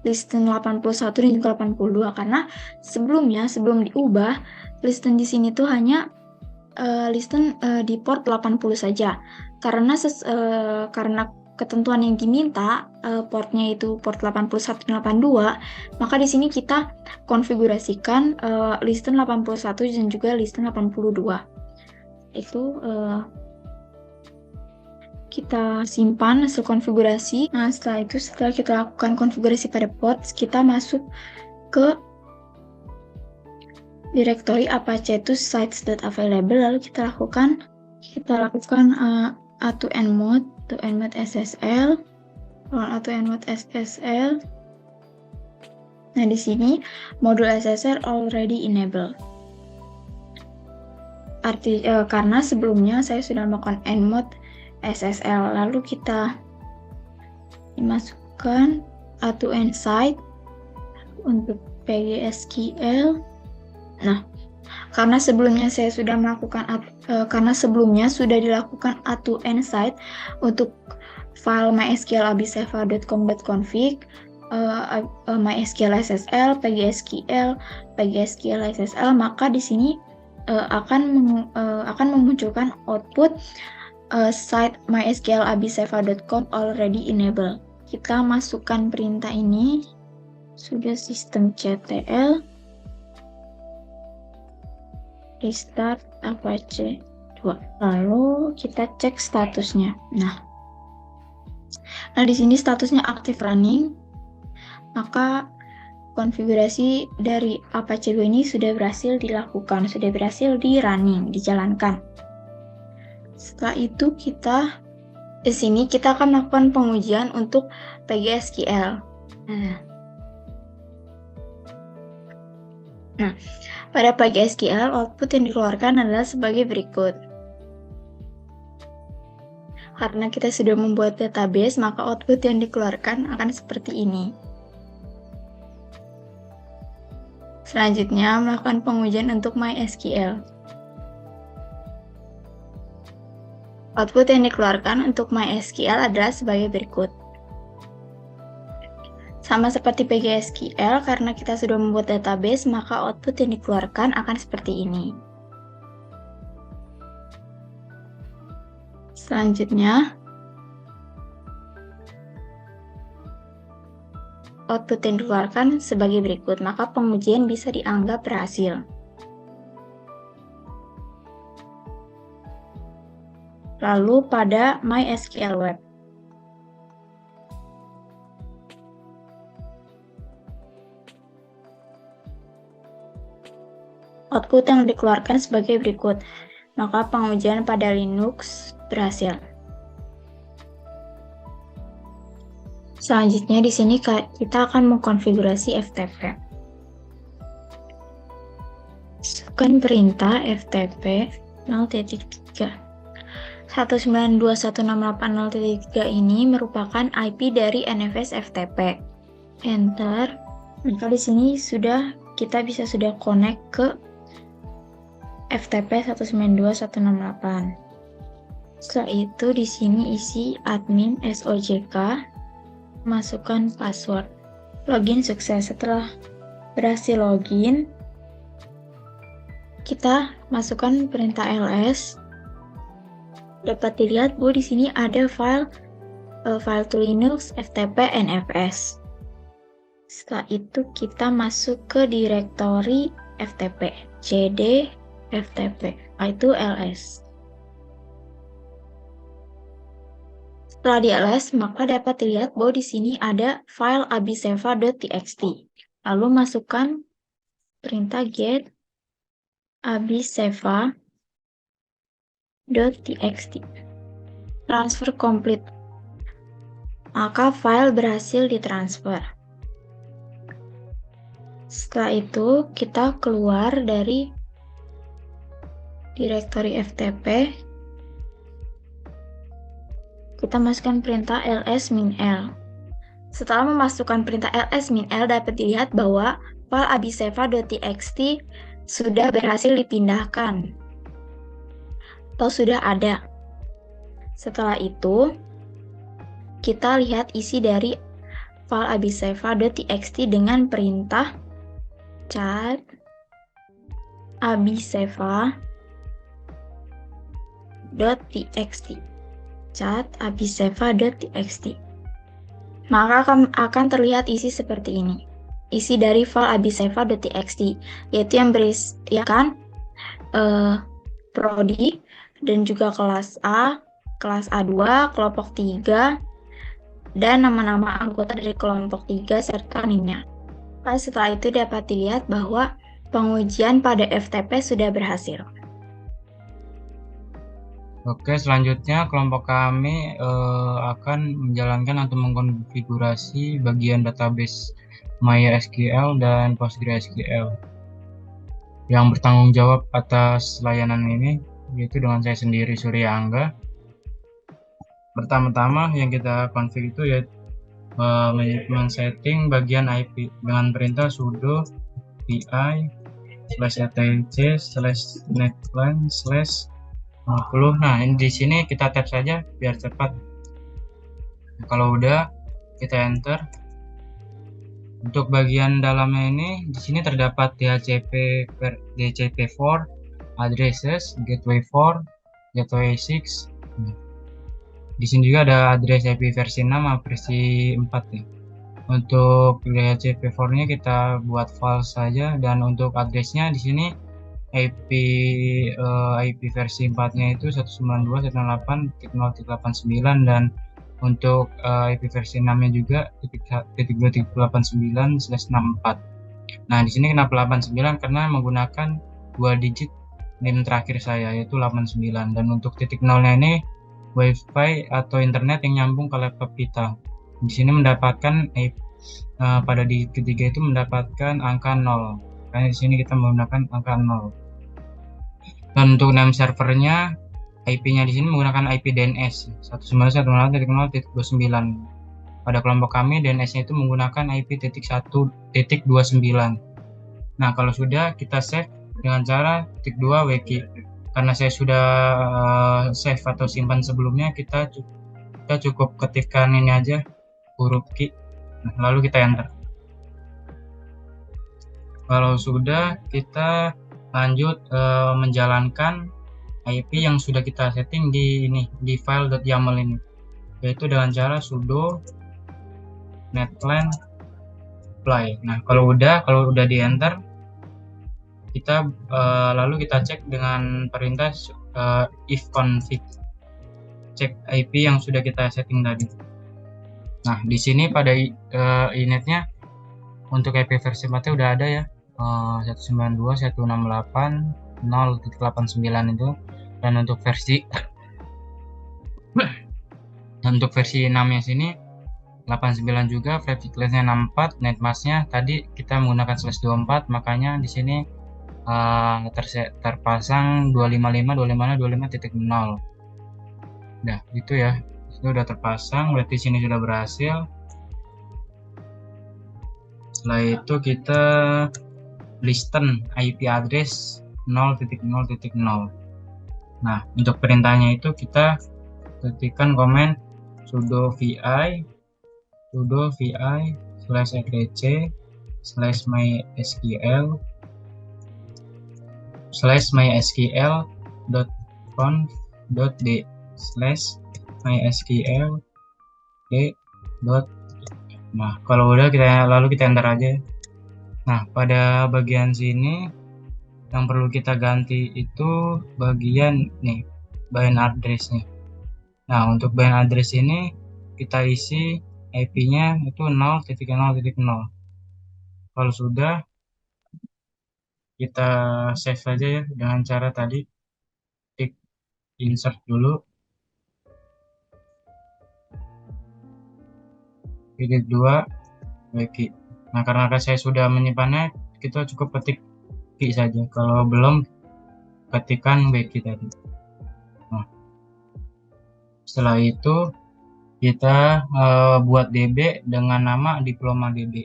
listen 81 dan juga 82 karena sebelum diubah listen di sini tuh hanya listen di port 80 saja. Karena ketentuan yang diminta portnya itu port 81 dan 82, maka di sini kita konfigurasikan listen 81 dan juga listen 82. Itu kita simpan hasil konfigurasi. Nah, setelah kita lakukan konfigurasi pada ports, kita masuk ke directory apache to sites.available, lalu kita lakukan a2 nmod SSL, SSL. Nah, di sini modul SSL already enable. Karena sebelumnya saya sudah melakukan nmod SSL, lalu kita dimasukkan a2 site untuk PGSQL. Nah, karena sebelumnya sudah dilakukan a2 site untuk file mysql abiseva.com.config, mysql SSL, PGSQL SSL, maka di sini akan memunculkan output site mysql abiseva.com already enable. Kita masukkan perintah ini sudo systemctl restart apache 2. Lalu kita cek statusnya. Nah di sini statusnya active running, maka konfigurasi dari Apache 2 ini sudah berhasil dilakukan, sudah berhasil dijalankan. Setelah itu di sini kita akan melakukan pengujian untuk PGSQL. Nah, pada PGSQL output yang dikeluarkan adalah sebagai berikut. Karena kita sudah membuat database, maka output yang dikeluarkan akan seperti ini. Selanjutnya, melakukan pengujian untuk MySQL. Output yang dikeluarkan untuk MySQL adalah sebagai berikut. Sama seperti PGSQL, karena kita sudah membuat database, maka output yang dikeluarkan akan seperti ini. Selanjutnya, output yang dikeluarkan sebagai berikut, maka pengujian bisa dianggap berhasil. Lalu pada MySQL Web. Output yang dikeluarkan sebagai berikut, maka pengujian pada Linux berhasil. Selanjutnya di sini kita akan mengkonfigurasi FTP. Masukkan perintah FTP 0.3. 192.168.0.3 ini merupakan IP dari NFS FTP. Enter. Maka di sini kita sudah connect ke FTP 192.168. Setelah itu di sini isi admin SOJK, masukkan password. Login sukses. Setelah berhasil login, kita masukkan perintah ls. Dapat dilihat bahwa di sini ada file to Linux FTP NFS. Setelah itu kita masuk ke direktori FTP, cd FTP, itu ls. Setelah di ls, maka dapat dilihat bahwa di sini ada file abiseva.txt. Lalu masukkan perintah get abiseva.txt. Transfer complete. Maka file berhasil ditransfer. Setelah itu, kita keluar dari direktori FTP. Kita masukkan perintah ls-l. Setelah memasukkan perintah ls-l, dapat dilihat bahwa file abiseva.txt sudah berhasil dipindahkan atau sudah ada. Setelah itu, kita lihat isi dari file abiseva.txt dengan perintah cat abiseva.txt. Cat abiseva.txt. Maka akan terlihat isi seperti ini. Isi dari file abiseva.txt, yaitu yang berisikan prodi dan juga kelas A, kelas A2, kelompok 3, dan nama-nama anggota dari kelompok 3 serta NIM-nya. Setelah itu dapat dilihat bahwa pengujian pada FTP sudah berhasil. Oke, selanjutnya kelompok kami akan menjalankan atau mengkonfigurasi bagian database MySQL dan PostgreSQL. Yang bertanggung jawab atas layanan ini yaitu dengan saya sendiri, Surya Angga. Pertama-tama yang kita config itu yaitu men-setting bagian IP dengan perintah sudo vi /etc/netplan/50. Nah, di sini kita tab saja biar cepat. Kalau udah, kita enter. Untuk bagian dalamnya ini, di sini terdapat DHCP4, addresses, gateway 4, gateway 6. Di sini juga ada address IP versi 6 sama versi 4 ya. Untuk DHCP4-nya kita buat false saja, dan untuk addressnya di sini IP versi 4-nya itu 192.168.0.89, dan untuk IP versi 6-nya juga .2.89/64. Nah, di sini kenapa 89? Karena menggunakan 2 digit NIM terakhir saya, yaitu 89. Dan untuk titik nolnya ini WiFi atau internet yang nyambung ke laptop kita. Di sini mendapatkan pada digit ketiga itu mendapatkan angka 0. Karena di sini kita menggunakan angka 0. Dan untuk name servernya, IP-nya di sini menggunakan IP DNS 192.168.0.29. Pada kelompok kami DNS-nya itu menggunakan IP .1.29. Nah, kalau sudah kita save dengan cara *2 wiki. Karena saya sudah save atau simpan sebelumnya, kita cukup ketikkan ini aja huruf key. Nah, lalu kita enter. Kalau sudah, kita lanjut menjalankan IP yang sudah kita setting di file.yaml ini, yaitu dengan cara sudo netplan apply. Nah, kalau udah di enter, kita lalu kita cek dengan perintah ifconfig, cek IP yang sudah kita setting tadi. Nah, di sini pada initnya untuk IP versi 4 udah ada ya, 192.168.0.89 itu. Dan untuk versi 6-nya sini 89 juga, flat class-nya 64, netmask-nya tadi kita menggunakan /24, makanya di sini terpasang 255.255.0. Nah, itu ya. Itu udah terpasang, berarti sini sudah berhasil. Setelah itu kita listen IP address 0.0.0. Nah, untuk perintahnya itu kita ketikkan komen sudo vi /etc/mysql.conf.d/mysql.d. Nah, kalau udah lalu kita enter aja. Nah, pada bagian sini yang perlu kita ganti itu bagian nih, bahan address-nya. Nah, untuk bahan address ini kita isi IP-nya itu 0.0.0. Kalau sudah, kita save saja ya dengan cara tadi, klik insert dulu, klik 2 wiki. Nah, karena saya sudah menyimpannya, kita cukup ketik key saja. Kalau belum, ketikkan wiki tadi. Nah, setelah itu kita buat DB dengan nama diploma DB.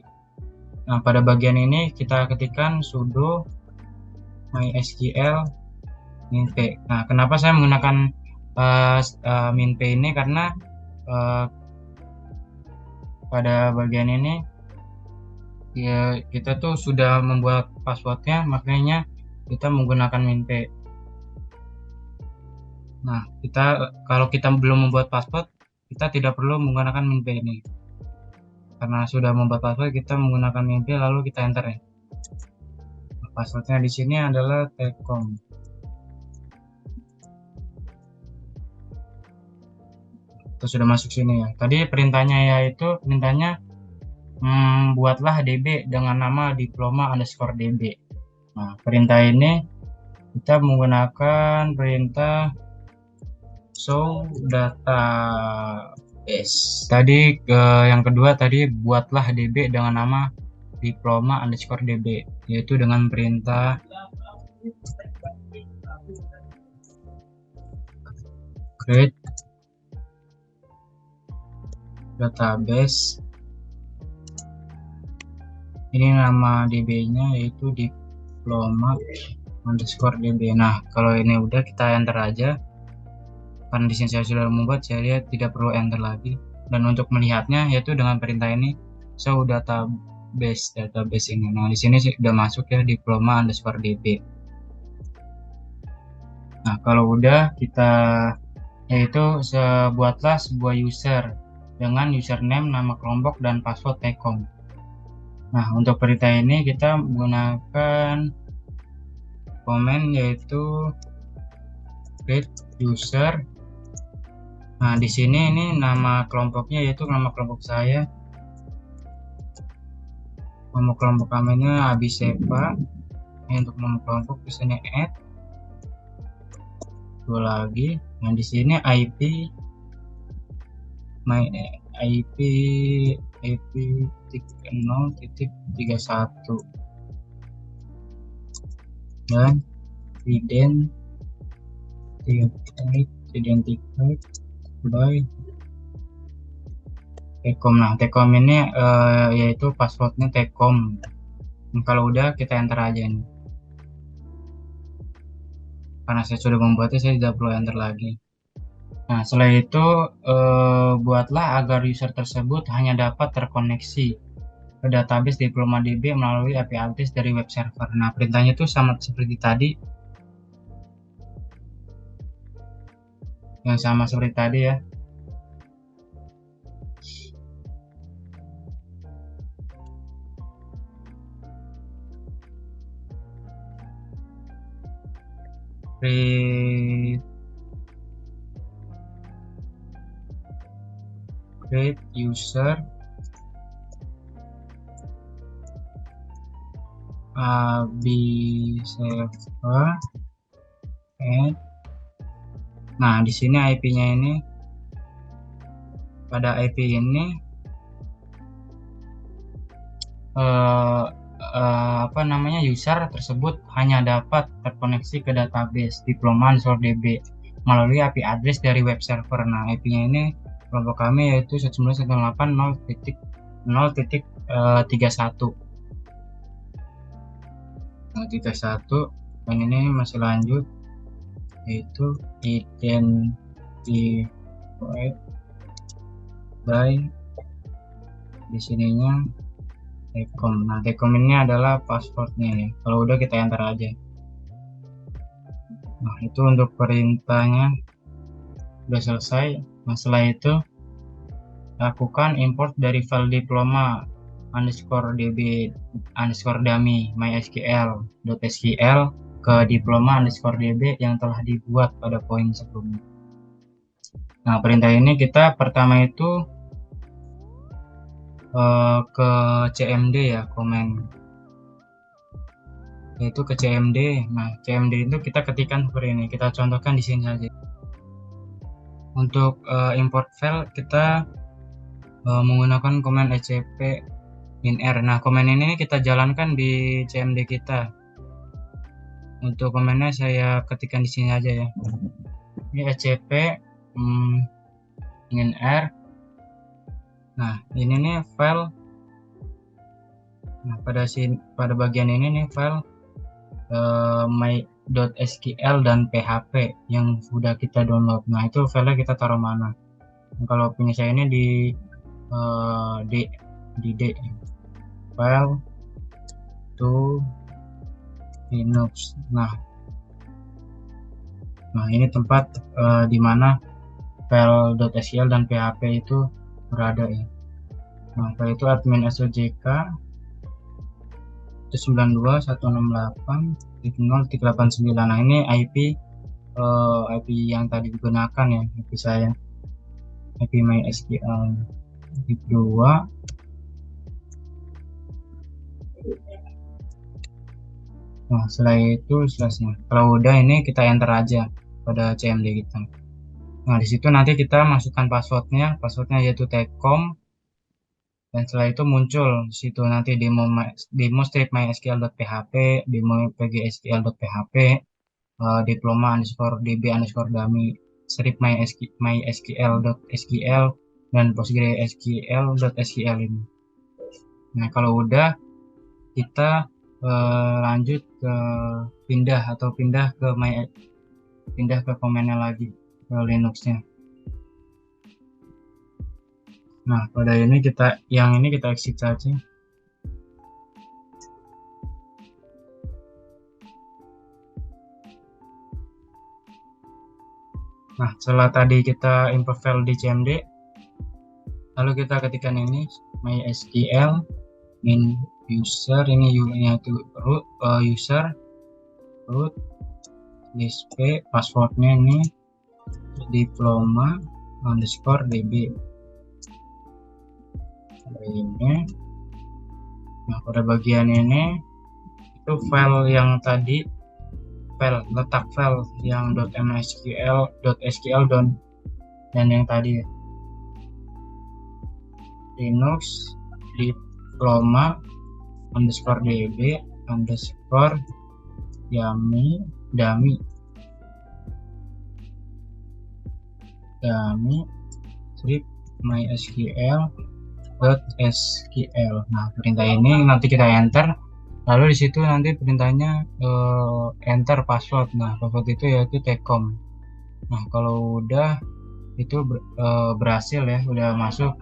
Nah, pada bagian ini kita ketikkan sudo MySQL min p. Nah, kenapa saya menggunakan min p ini? Karena pada bagian ini ya kita tuh sudah membuat passwordnya, makanya kita menggunakan min p. Nah, kalau kita belum membuat password, kita tidak perlu menggunakan min p ini. Karena sudah membuat password, kita menggunakan min p lalu kita enter ya. Passwordnya di sini adalah Telkom. Itu sudah masuk sini ya. Tadi perintahnya buatlah DB dengan nama diploma_DB. Nah, perintah ini kita menggunakan perintah show database. Tadi yang kedua tadi buatlah DB dengan nama diploma_DB, yaitu dengan perintah create database. Ini nama DB-nya yaitu diploma_DB. Nah, kalau ini udah kita enter aja. Karena di sini saya sudah membuat, saya lihat tidak perlu enter lagi. Dan untuk melihatnya yaitu dengan perintah ini show database ini. Nah, di sini sudah masuk ya diploma_DB. Nah, kalau udah kita yaitu buatlah sebuah user dengan username, nama kelompok, dan password Telkom. Nah, untuk perintah ini kita menggunakan komen yaitu create user. Nah, di sini ini nama kelompoknya yaitu nama kelompok saya. Nama kelompok kaminya Abisepa. Untuk nama kelompok di sini add. Dua lagi. Nah, di sini IP IP 0.31 dan identified by Telkom. Nah, Telkom ini yaitu passwordnya Telkom. Kalau udah kita enter aja nih. Karena saya sudah membuatnya, saya tidak perlu enter lagi. Nah, setelah itu buatlah agar user tersebut hanya dapat terkoneksi ke database diploma_DB melalui IP address dari web server. Nah, perintahnya itu sama seperti tadi. Yang sama seperti tadi ya. Create user Abisepa and nah, di sini IP-nya ini pada IP ini apa namanya, user tersebut hanya dapat terkoneksi ke database diploma_DB melalui IP address dari web server. Nah, IP-nya ini kelompok kami yaitu 192.0.0.31. Nah, 31 dan ini masih lanjut yaitu identified by di sininya Telkom. Nah, Telkom ini adalah passwordnya ya. Kalau udah kita enter aja. Nah, itu untuk perintahnya udah selesai. Nah, setelah itu lakukan import dari file diploma_DB_dummy mysql.sql ke diploma_DB yang telah dibuat pada poin sebelumnya. Nah, perintah ini kita pertama itu ke cmd ya, komen yaitu ke cmd. Nah, cmd itu kita ketikkan seperti ini. Kita contohkan di sini saja. Untuk import file kita menggunakan komen ecp -r. Nah, komen ini kita jalankan di cmd kita. Untuk komennya saya ketikkan di sini aja ya. Ini ecp -r. Nah, ini nih file. Nah, pada bagian ini nih file my.sql dan php yang sudah kita download. Nah, itu file kita taruh mana? Kalau punya saya ini di D file to Linux. Nah ini tempat di mana file.sql dan php itu berada ya. Nah, file itu admin sojk 92.168.0.89. Nah, ini IP yang tadi digunakan ya, IP saya, IP MySQL. IP 2. Nah, setelah itu selesai. Kalau udah, ini kita enter aja pada CMD kita. Nah, di situ nanti kita masukkan passwordnya yaitu tcom. Dan setelah itu muncul di situ nanti demo strip mysql.php, demo pgsql.php, diploma_db_dummy strip mysql.sql dan postgresql.sql ini. Nah, kalau udah, kita lanjut ke pindah ke komennya lagi ke Linuxnya. Nah, pada ini kita exit saja. Nah, setelah tadi kita import file di CMD, lalu kita ketikkan ini mysql min user, ini U-nya itu root, user root display, passwordnya ini diploma_db ini. Nah, pada bagian ini itu file yang tadi, letak file yang .mysql dan yang tadi Linux diploma_db_dummy strip mysql.sql. Nah, perintah ini nanti kita enter, lalu di situ nanti perintahnya enter password. Nah, password itu yaitu tcom. Nah, kalau udah itu berhasil ya, udah masuk.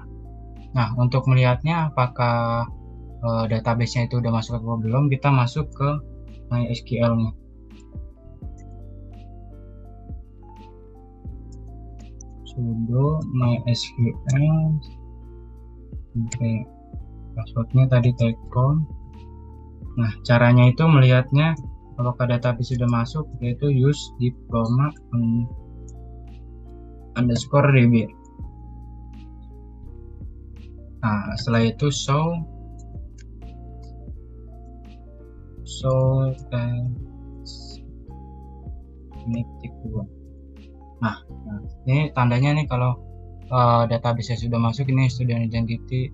Nah, untuk melihatnya apakah database-nya itu udah masuk atau belum, kita masuk ke MySQL-nya. Sudo MySQL. Oke, passwordnya tadi tcom. Nah, caranya itu melihatnya apakah database sudah masuk, yaitu use diploma_db. Nah, setelah itu show ini tik 2. Nah, ini tandanya nih kalau database sudah masuk, ini student identity,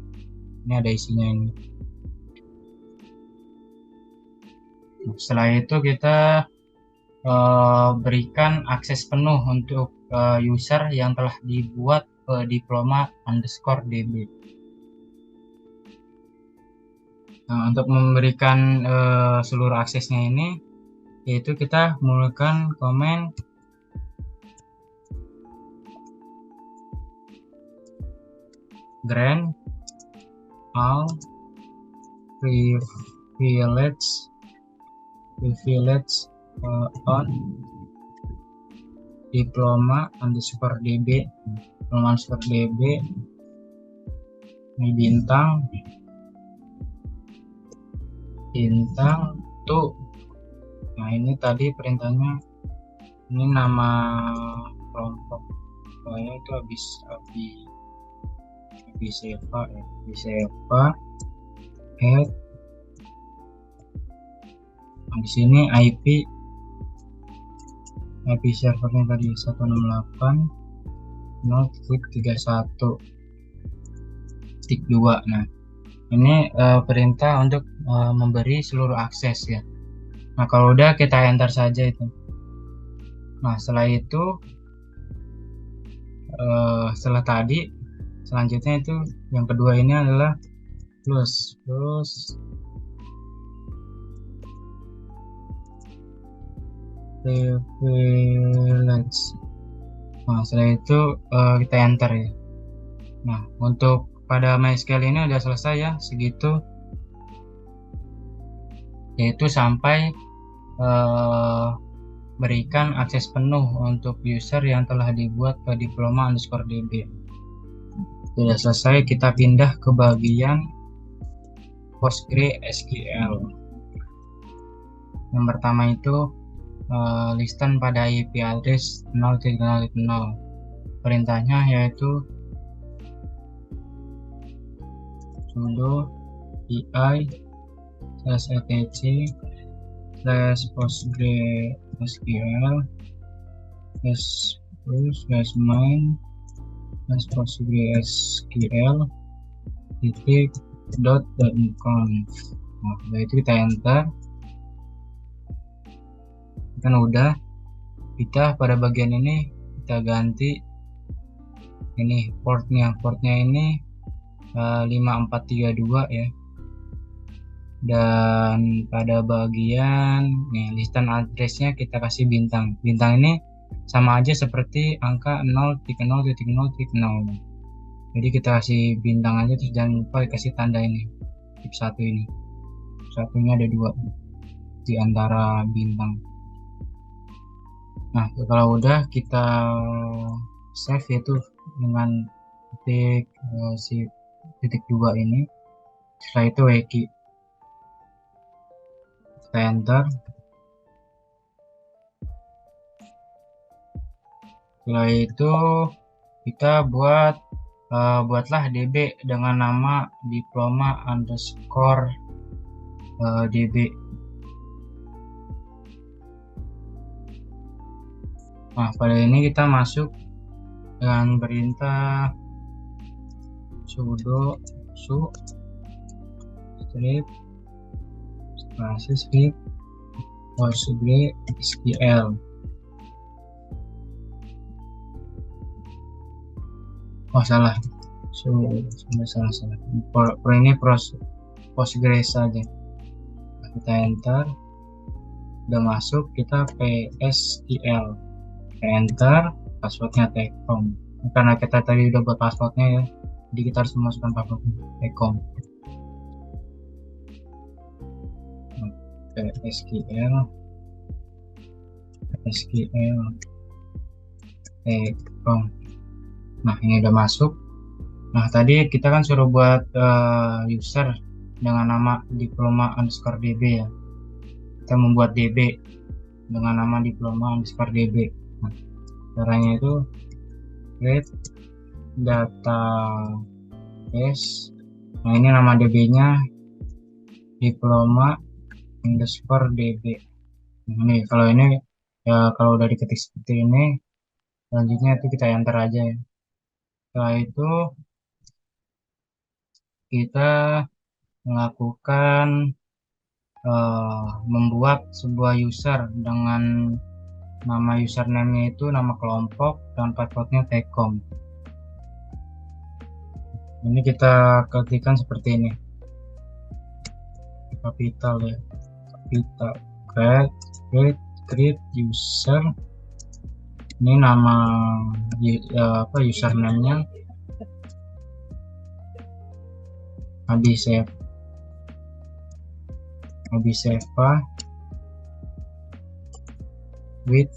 ini ada isinya ini. Nah, setelah itu kita berikan akses penuh untuk user yang telah dibuat diploma_db. Nah, untuk memberikan seluruh aksesnya ini, yaitu kita menggunakan komen grant all privilege on diploma_db ini bintang tuh. Nah, ini tadi perintahnya, ini nama kelompok saya itu Abiseva add. Nah, di sini IP servernya tadi 168.0.31.2. Nah, ini perintah untuk memberi seluruh akses ya. Nah, kalau udah kita enter saja itu. Nah, setelah itu setelah tadi, selanjutnya itu yang kedua ini adalah plus privilege. Nah, setelah itu kita enter ya. Nah, untuk pada MySQL ini udah selesai ya, segitu. Yaitu sampai berikan akses penuh untuk user yang telah dibuat ke diploma_db. Sudah selesai, kita pindah ke bagian PostgreSQL. Yang pertama itu listen pada IP address 0.0.0. Perintahnya yaitu sudo /PostgreSQL/main/PostgreSQL .conf. Nah, setelah itu kita enter. Kan udah, kita pada bagian ini kita ganti ini portnya ini 5432 ya. Dan pada bagian nih listan addressnya kita kasih bintang. Bintang ini sama aja seperti angka 0.0.0.0. Jadi kita kasih bintang aja, terus jangan lupa kasih tanda ini tip 1 ini. Satunya ada 2 di antara bintang. Nah, kalau udah kita save yaitu dengan titik 2 ini. Setelah itu wiki. Kita enter. Setelah itu kita buatlah DB dengan nama diploma_db. Nah, pada ini kita masuk dengan perintah sudo su script script PostgreSQL. Oh, salah. Salah. Ini Postgres saja. Kita enter. Udah masuk, kita PSQL. Kita enter, passwordnya Tecom. Karena kita tadi udah buat passwordnya ya, jadi kita harus memasukkan passwordnya Tecom. PSQL Tecom. Nah, ini udah masuk. Nah, tadi kita kan suruh buat user dengan nama diploma_db ya. Kita membuat DB dengan nama diploma_db. Nah, caranya itu create database. Nah, ini nama DB-nya diploma_db. Nah, ini kalau ini ya, kalau udah diketik seperti ini, selanjutnya itu kita enter aja ya. Setelah itu kita melakukan membuat sebuah user dengan nama username-nya itu nama kelompok dan passwordnya Tecom. Ini kita ketikkan seperti ini, kapital ya, kapital create user. Ini nama username-nya Abiseva with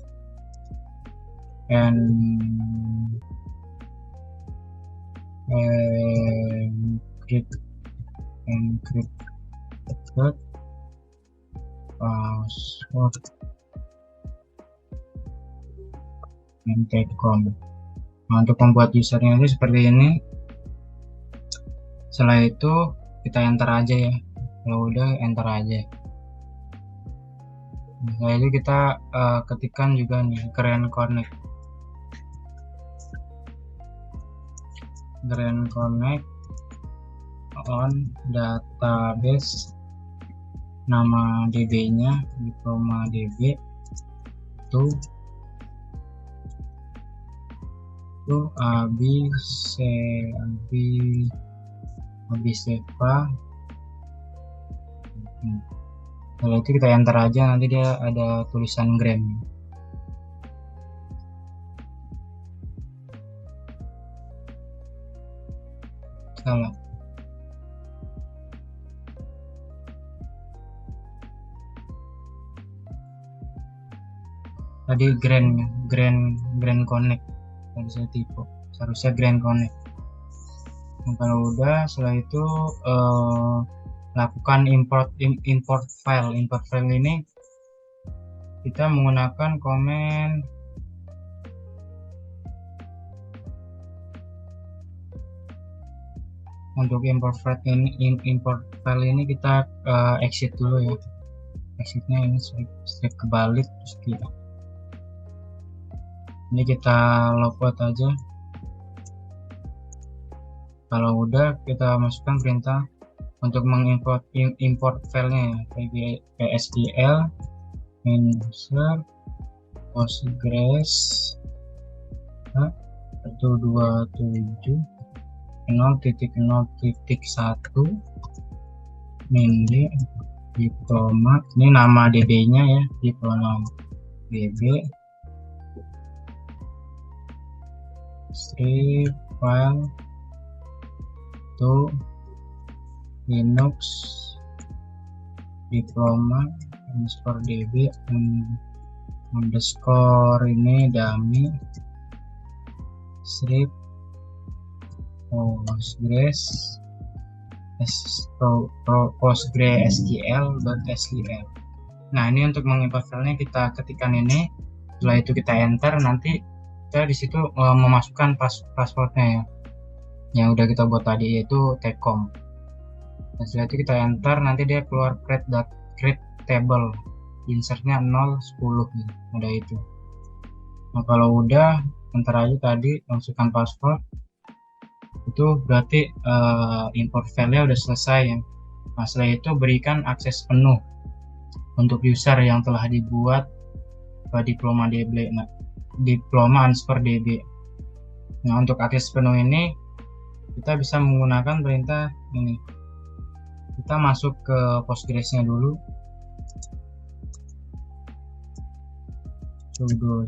encrypted password and Tecom. Nah, untuk membuat usernya itu seperti ini. Setelah itu kita enter aja ya. Kalau udah enter aja. Nah, itu kita ketikkan juga nih Grand Connect on database. Nama DB-nya diploma_db itu Abiseva. Kalau itu kita enter aja, nanti dia ada tulisan gram. salah. Tadi Grand Connect tadi saya tipu, seharusnya Grand Connect. Nah, kalau udah setelah itu lakukan import file. Import file ini kita menggunakan komen untuk import file ini kita exit dulu ya. Exitnya ini strip kebalik, terus ini kita logout aja. Kalau udah kita masukkan perintah untuk mengimport filenya ya, PSQL insert Postgres 127 0.0.1 min diploma, ini nama DB-nya ya, diploma DB strip file to Linux diploma underscore DB underscore ini dummy strip Postgres PostgreSQL.sql. Nah, ini untuk mengimport filenya kita ketikkan ini. Setelah itu kita enter, nanti kita di situ memasukkan passwordnya ya, yang udah kita buat tadi, yaitu tcom. Nah, setelah itu kita enter, nanti dia keluar create table, insertnya 0 10 gitu. Udah itu. Nah, kalau udah enter aja tadi, masukkan password, itu berarti import filenya udah selesai ya. Nah, setelah itu berikan akses penuh untuk user yang telah dibuat diploma DB, diploma underscore DB. Nah, untuk akses penuh ini kita bisa menggunakan perintah ini. Kita masuk ke Postgres-nya dulu, sudo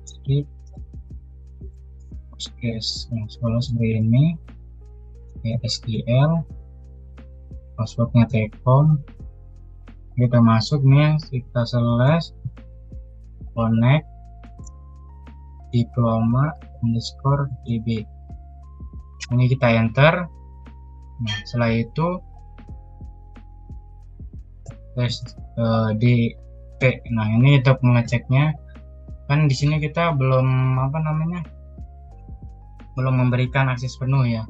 script Postgres. Nah, seperti ini ya, SQL, passwordnya tcom. Kita masuk nih, kita slash connect diploma underscore db. Ini kita enter. Nah, setelah itu DP. Nah, ini untuk mengeceknya, kan di sini kita belum belum memberikan akses penuh ya,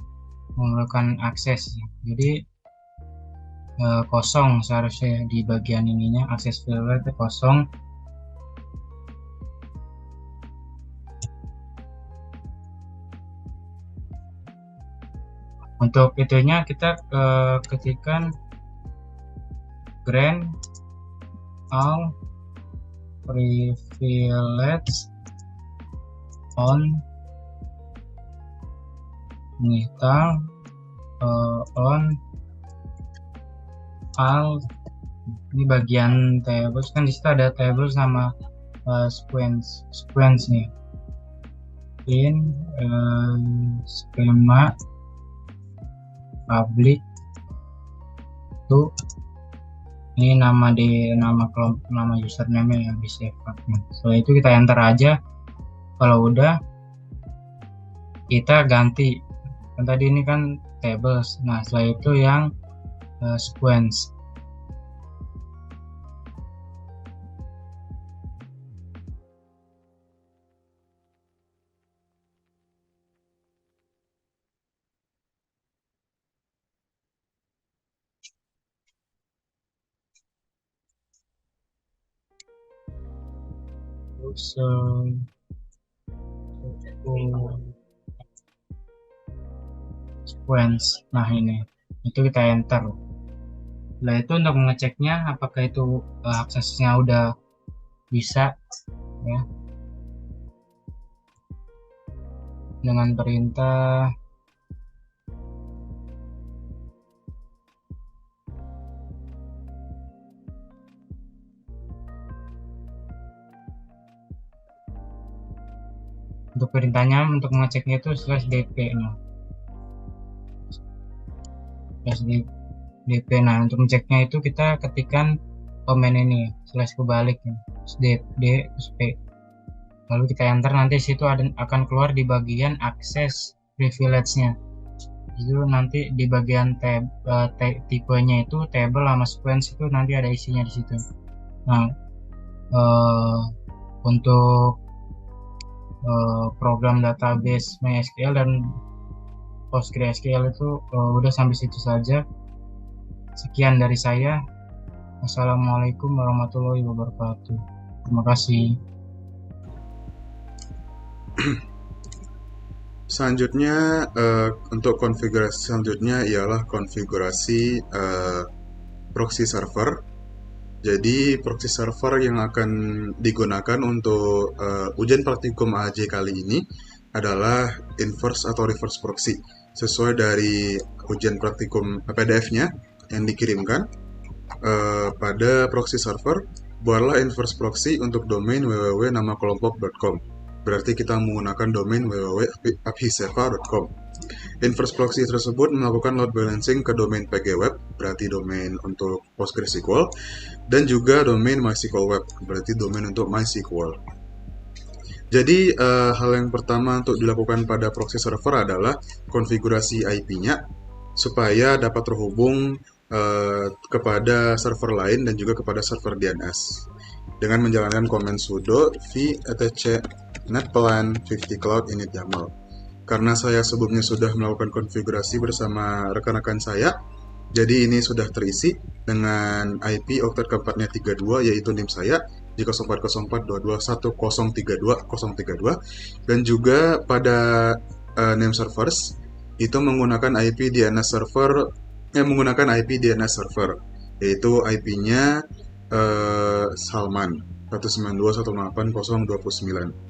memerlukan akses. Jadi kosong seharusnya di bagian ininya, akses filter itu kosong. Untuk itunya kita ketikkan grant all privilege on kita on all, ini bagian tables, kan disitu ada table sama sequence nih, in skema public to, ini nama kelompok, nama username yang di save. Setelah itu kita enter aja. Kalau udah kita ganti, kan tadi ini kan tables, nah setelah itu yang sequence. Terus sequence. Nah, ini itu kita enter. Setelah itu untuk mengeceknya apakah itu aksesnya udah bisa ya, dengan perintah Untuk perintahnya, untuk mengeceknya itu /dp. Nah, /dp. Nah, untuk mengeceknya itu kita ketikkan komen ini /kebalik ya, /dp p. Lalu kita enter, nanti situ akan keluar di bagian akses privilege-nya. Itu nanti di bagian tipenya itu table sama sequence, itu nanti ada isinya di situ. Nah, untuk program database MySQL dan PostgreSQL itu udah sampai situ saja. Sekian dari saya. Wassalamualaikum warahmatullahi wabarakatuh. Terima kasih. Selanjutnya, untuk konfigurasi selanjutnya ialah konfigurasi proxy server. Jadi proxy server yang akan digunakan untuk ujian praktikum AJ kali ini adalah inverse atau reverse proxy. Sesuai dari ujian praktikum PDF-nya yang dikirimkan pada proxy server, buatlah inverse proxy untuk domain www.namakelompok.com. Berarti kita menggunakan domain www.aphiseva.com. Inverse proxy tersebut melakukan load balancing ke domain PGWeb, berarti domain untuk PostgreSQL, dan juga domain MySQL Web, berarti domain untuk MySQL. Jadi hal yang pertama untuk dilakukan pada proxy server adalah konfigurasi IP-nya supaya dapat terhubung kepada server lain dan juga kepada server DNS dengan menjalankan command sudo v etc netplan 50 cloud init YAML. Karena saya sebelumnya sudah melakukan konfigurasi bersama rekan-rekan saya, jadi ini sudah terisi dengan IP oktet keempatnya 32, yaitu NIM saya di 0404221032 dan juga pada name servers itu menggunakan IP DNS server yaitu IP-nya Salman 192.168.029.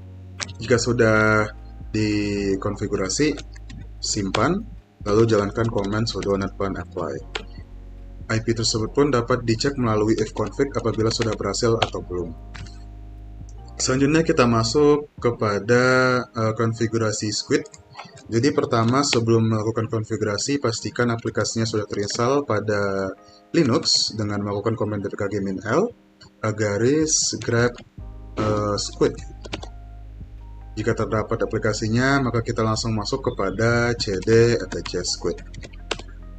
Jika sudah dikonfigurasi, simpan, lalu jalankan command sudo netplan apply. IP tersebut pun dapat dicek melalui ifconfig apabila sudah berhasil atau belum. Selanjutnya kita masuk kepada konfigurasi Squid. Jadi pertama, sebelum melakukan konfigurasi, pastikan aplikasinya sudah terinstall pada Linux dengan melakukan command -l /grep squid. Jika terdapat aplikasinya, maka kita langsung masuk kepada cd etc squid.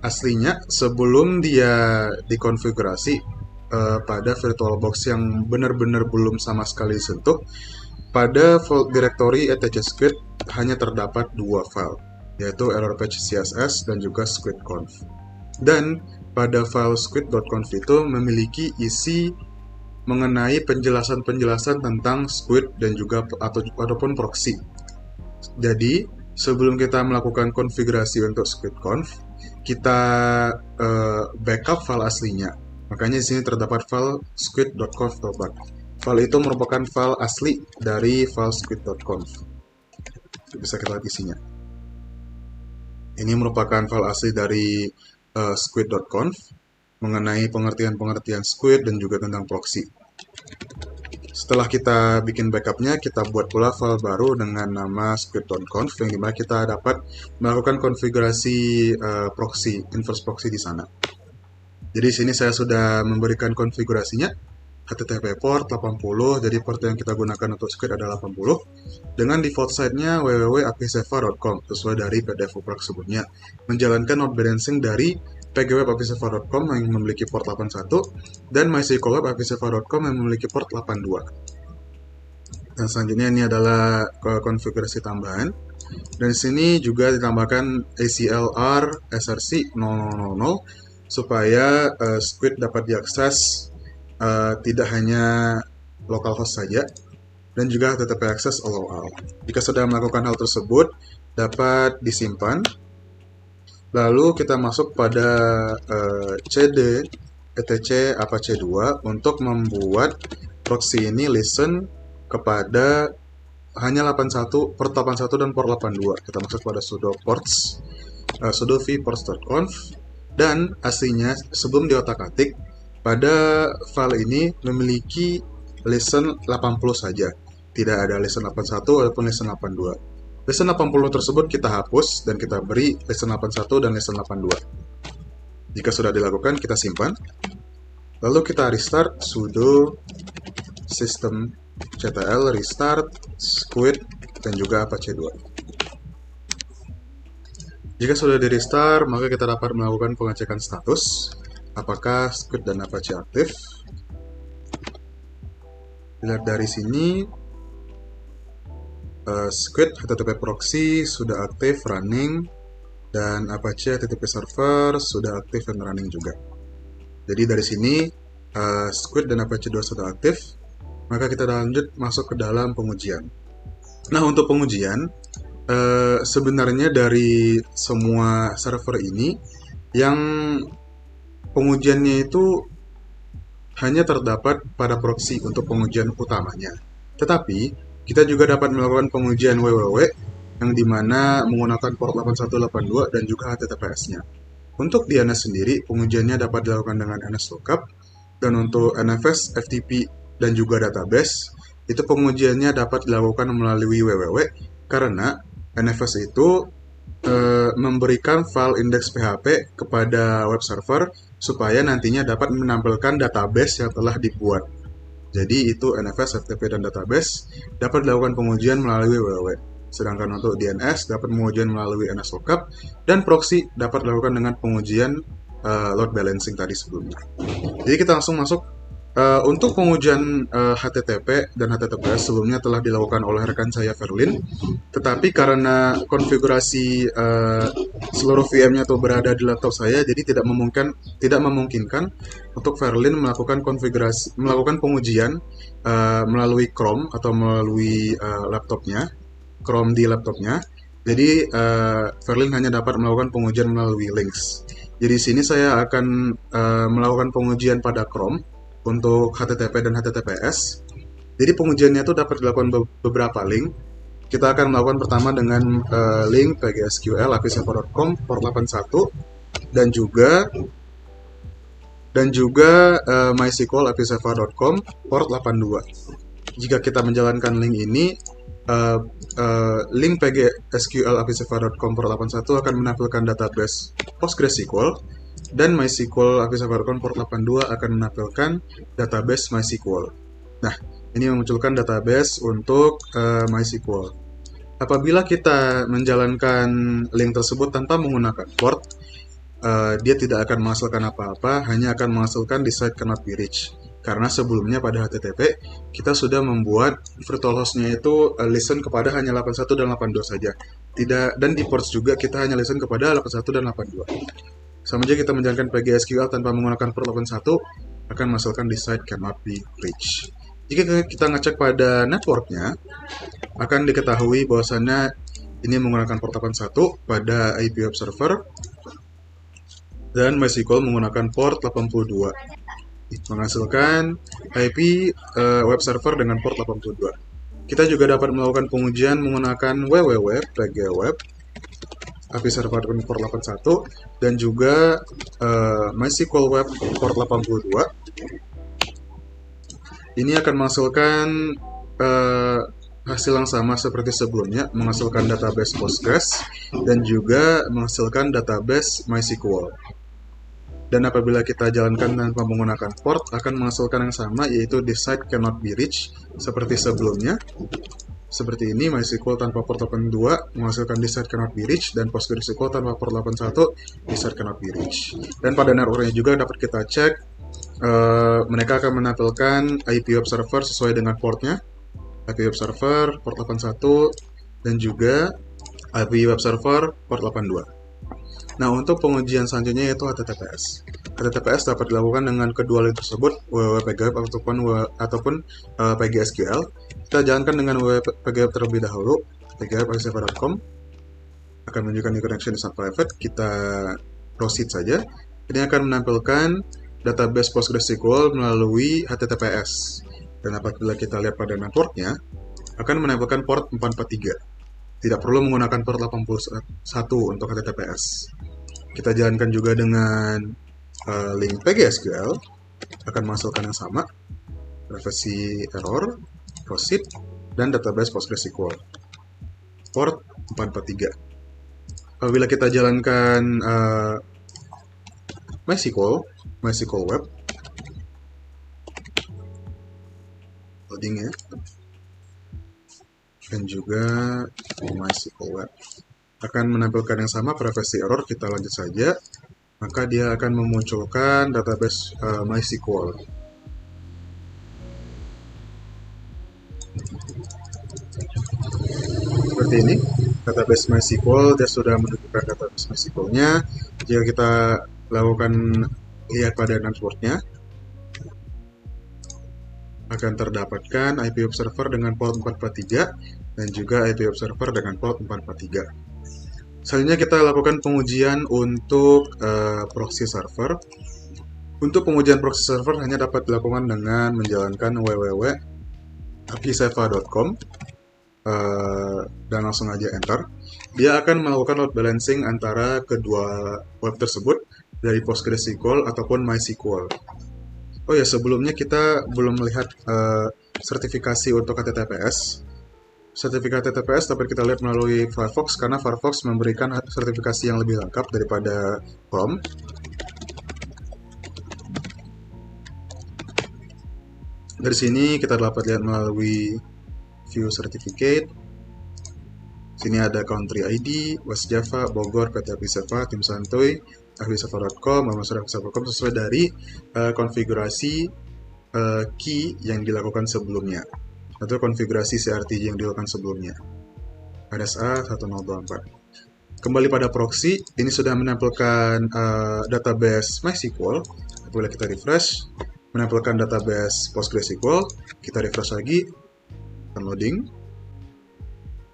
Aslinya, sebelum dia dikonfigurasi pada VirtualBox yang benar-benar belum sama sekali disentuh, pada folder directory etc squid hanya terdapat dua file, yaitu errorpatch css dan juga squidconf. Dan pada file squid.conf itu memiliki isi mengenai penjelasan-penjelasan tentang squid dan juga ataupun proxy. Jadi, sebelum kita melakukan konfigurasi untuk squidconf, kita backup file aslinya. Makanya di sini terdapat file squid.conf.bat. File itu merupakan file asli dari file squid.conf. Bisa kita lihat isinya. Ini merupakan file asli dari squid.conf mengenai pengertian-pengertian squid dan juga tentang proxy. Setelah kita bikin backupnya, kita buat pula file baru dengan nama squid.conf yang dimana kita dapat melakukan konfigurasi proxy, inverse proxy di sana. Jadi sini saya sudah memberikan konfigurasinya. HTTP port 80, jadi port yang kita gunakan untuk squid adalah 80, dengan default site-nya www.aphiseva.com sesuai dari PDF uplug sebelumnya, menjalankan load balancing dari pgweb.aphiseva.com yang memiliki port 81 dan mysqlweb.aphiseva.com yang memiliki port 82. Dan selanjutnya ini adalah konfigurasi tambahan. Dan di sini juga ditambahkan ACLR src 0000 supaya squid dapat diakses tidak hanya localhost saja, dan juga HTTP access all. Jika sudah melakukan hal tersebut, dapat disimpan. Lalu kita masuk pada cd etc apache 2 untuk membuat proxy ini listen kepada hanya 81, port 81 dan port 82. Kita masuk pada sudo ports, sudo vports.conf, dan aslinya sebelum diotak-atik, pada file ini memiliki listen 80 saja. tidak ada lesson 81 ataupun lesson 82. Lesson 80 tersebut kita hapus dan kita beri lesson 81 dan lesson 82. Jika sudah dilakukan, kita simpan. Lalu kita restart sudo systemctl restart squid dan juga apache 2. Jika sudah di restart, maka kita dapat melakukan pengecekan status apakah squid dan apache aktif. Lihat dari sini, squid HTTP proxy sudah aktif running dan apache HTTP server sudah aktif dan running juga. Jadi dari sini squid dan apache 2 sudah aktif, maka kita lanjut masuk ke dalam pengujian. Nah, untuk pengujian sebenarnya dari semua server ini yang pengujiannya itu hanya terdapat pada proxy untuk pengujian utamanya. Tetapi kita juga dapat melakukan pengujian www yang dimana menggunakan port 8182 dan juga HTTPS-nya. Untuk DNS sendiri, pengujiannya dapat dilakukan dengan NSLookup, dan untuk NFS, FTP, dan juga database, itu pengujiannya dapat dilakukan melalui www karena NFS itu memberikan file index PHP kepada web server supaya nantinya dapat menampilkan database yang telah dibuat. Jadi itu NFS, FTP, dan database dapat dilakukan pengujian melalui www. Sedangkan untuk DNS dapat pengujian melalui NSLookup dan proxy dapat dilakukan dengan pengujian load balancing tadi sebelumnya. Jadi kita langsung masuk. Untuk pengujian HTTP dan HTTPS sebelumnya telah dilakukan oleh rekan saya Verlin, tetapi karena konfigurasi seluruh VM-nya itu berada di laptop saya, jadi tidak memungkinkan untuk Verlin melakukan pengujian melalui Chrome atau melalui laptopnya, Chrome di laptopnya. Jadi Verlin hanya dapat melakukan pengujian melalui links. Jadi di sini saya akan melakukan pengujian pada Chrome untuk HTTP dan HTTPS. Jadi pengujiannya itu dapat dilakukan beberapa link. Kita akan melakukan pertama dengan link pgsql apiserver.com port 81 dan juga mysql apiserver.com port 82. Jika kita menjalankan link ini, link pgsql apiserver.com port 81 akan menampilkan database PostgreSQL, dan MySQL apiserver.com port 82 akan menampilkan database MySQL. Nah, ini memunculkan database untuk MySQL. Apabila kita menjalankan link tersebut tanpa menggunakan port, dia tidak akan menghasilkan apa-apa, hanya akan menghasilkan the site cannot be reached. Karena sebelumnya pada HTTP, kita sudah membuat virtual host-nya itu listen kepada hanya 81 dan 82 saja. Dan di ports juga kita hanya listen kepada 81 dan 82. Sama saja kita menjalankan PGSQL tanpa menggunakan port 81 akan menghasilkan the site cannot be reached. Jika kita ngecek pada networknya, akan diketahui bahwasannya ini menggunakan port 81 pada IP web server dan MySQL menggunakan port 82, menghasilkan IP web server dengan port 82. Kita juga dapat melakukan pengujian menggunakan www pgweb apiserver.com port 81 dan juga MySQL web port 82. Ini akan menghasilkan hasil yang sama seperti sebelumnya, menghasilkan database Postgres dan juga menghasilkan database MySQL. Dan apabila kita jalankan tanpa menggunakan port, akan menghasilkan yang sama, yaitu the site cannot be reached seperti sebelumnya. Seperti ini, MySQL tanpa port 82 menghasilkan the site cannot be reached, dan PostgreSQL tanpa port 81 the site cannot be reached. Dan pada networknya juga dapat kita cek, mereka akan menampilkan IP web server sesuai dengan portnya, IP web server port 81 dan juga IP web server port 82. Nah, untuk pengujian selanjutnya yaitu HTTPS. HTTPS dapat dilakukan dengan kedua link tersebut, www.pgweb ataupun PGSQL. Kita jalankan dengan www.pgweb terlebih dahulu, pgweb.apiserver.com. Akan menunjukkan new connection is not private. Kita proceed saja. Ini akan menampilkan database PostgreSQL melalui HTTPS. Dan apabila kita lihat pada networknya, akan menampilkan port 443. Tidak perlu menggunakan port 81 untuk HTTPS. Kita jalankan juga dengan link PGSQL, akan menghasilkan yang sama. Privacy error, proceed, dan database PostgreSQL. Port 443. Apabila kita jalankan MySQL Web, loading ya, dan juga MySQL Web akan menampilkan yang sama, privacy error. Kita lanjut saja, maka dia akan memunculkan database MySQL. Seperti ini, database MySQL, dia sudah menunjukkan database MySQL-nya. Jika kita lakukan lihat pada dashboard-nya, akan terdapatkan IP Observer dengan port 443 dan juga IP Observer dengan port 443. Selanjutnya kita lakukan pengujian untuk proxy server. Untuk pengujian proxy server hanya dapat dilakukan dengan menjalankan www.apiseva.com dan langsung aja enter. Dia akan melakukan load balancing antara kedua web tersebut dari PostgreSQL ataupun MySQL. Oh ya, sebelumnya kita belum melihat sertifikasi untuk HTTPS. Sertifikat HTTPS dapat kita lihat melalui Firefox karena Firefox memberikan sertifikasi yang lebih lengkap daripada Chrome. Dari sini kita dapat lihat melalui View Certificate. Sini ada Country ID, West Java, Bogor, PT Apiseva, Tim Santuy, apiseva.com, apiseva.com sesuai dari konfigurasi key yang dilakukan sebelumnya atau konfigurasi CRTJ yang dilakukan sebelumnya. RSA 1024. Kembali pada proxy, ini sudah menampilkan database MySQL. Apabila kita refresh, menampilkan database PostgreSQL. Kita refresh lagi, loading,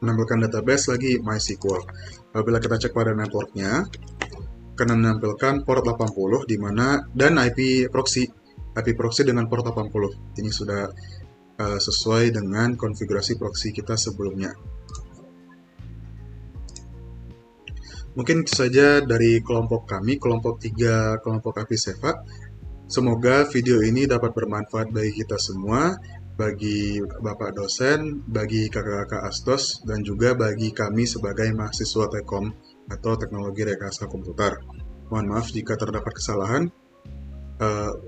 menampilkan database lagi MySQL. Apabila kita cek pada networknya, akan menampilkan port 80 di mana dan IP proxy dengan port 80. Ini sudah sesuai dengan konfigurasi proxy kita sebelumnya. Mungkin itu saja dari kelompok kami, kelompok 3, kelompok Apiseva. Semoga video ini dapat bermanfaat bagi kita semua, bagi Bapak dosen, bagi kakak-kakak Astos, dan juga bagi kami sebagai mahasiswa Tekom atau Teknologi Rekayasa Komputer. Mohon maaf jika terdapat kesalahan.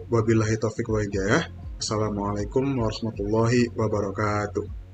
Wabillahi taufiq wa hidayah. Assalamualaikum warahmatullahi wabarakatuh.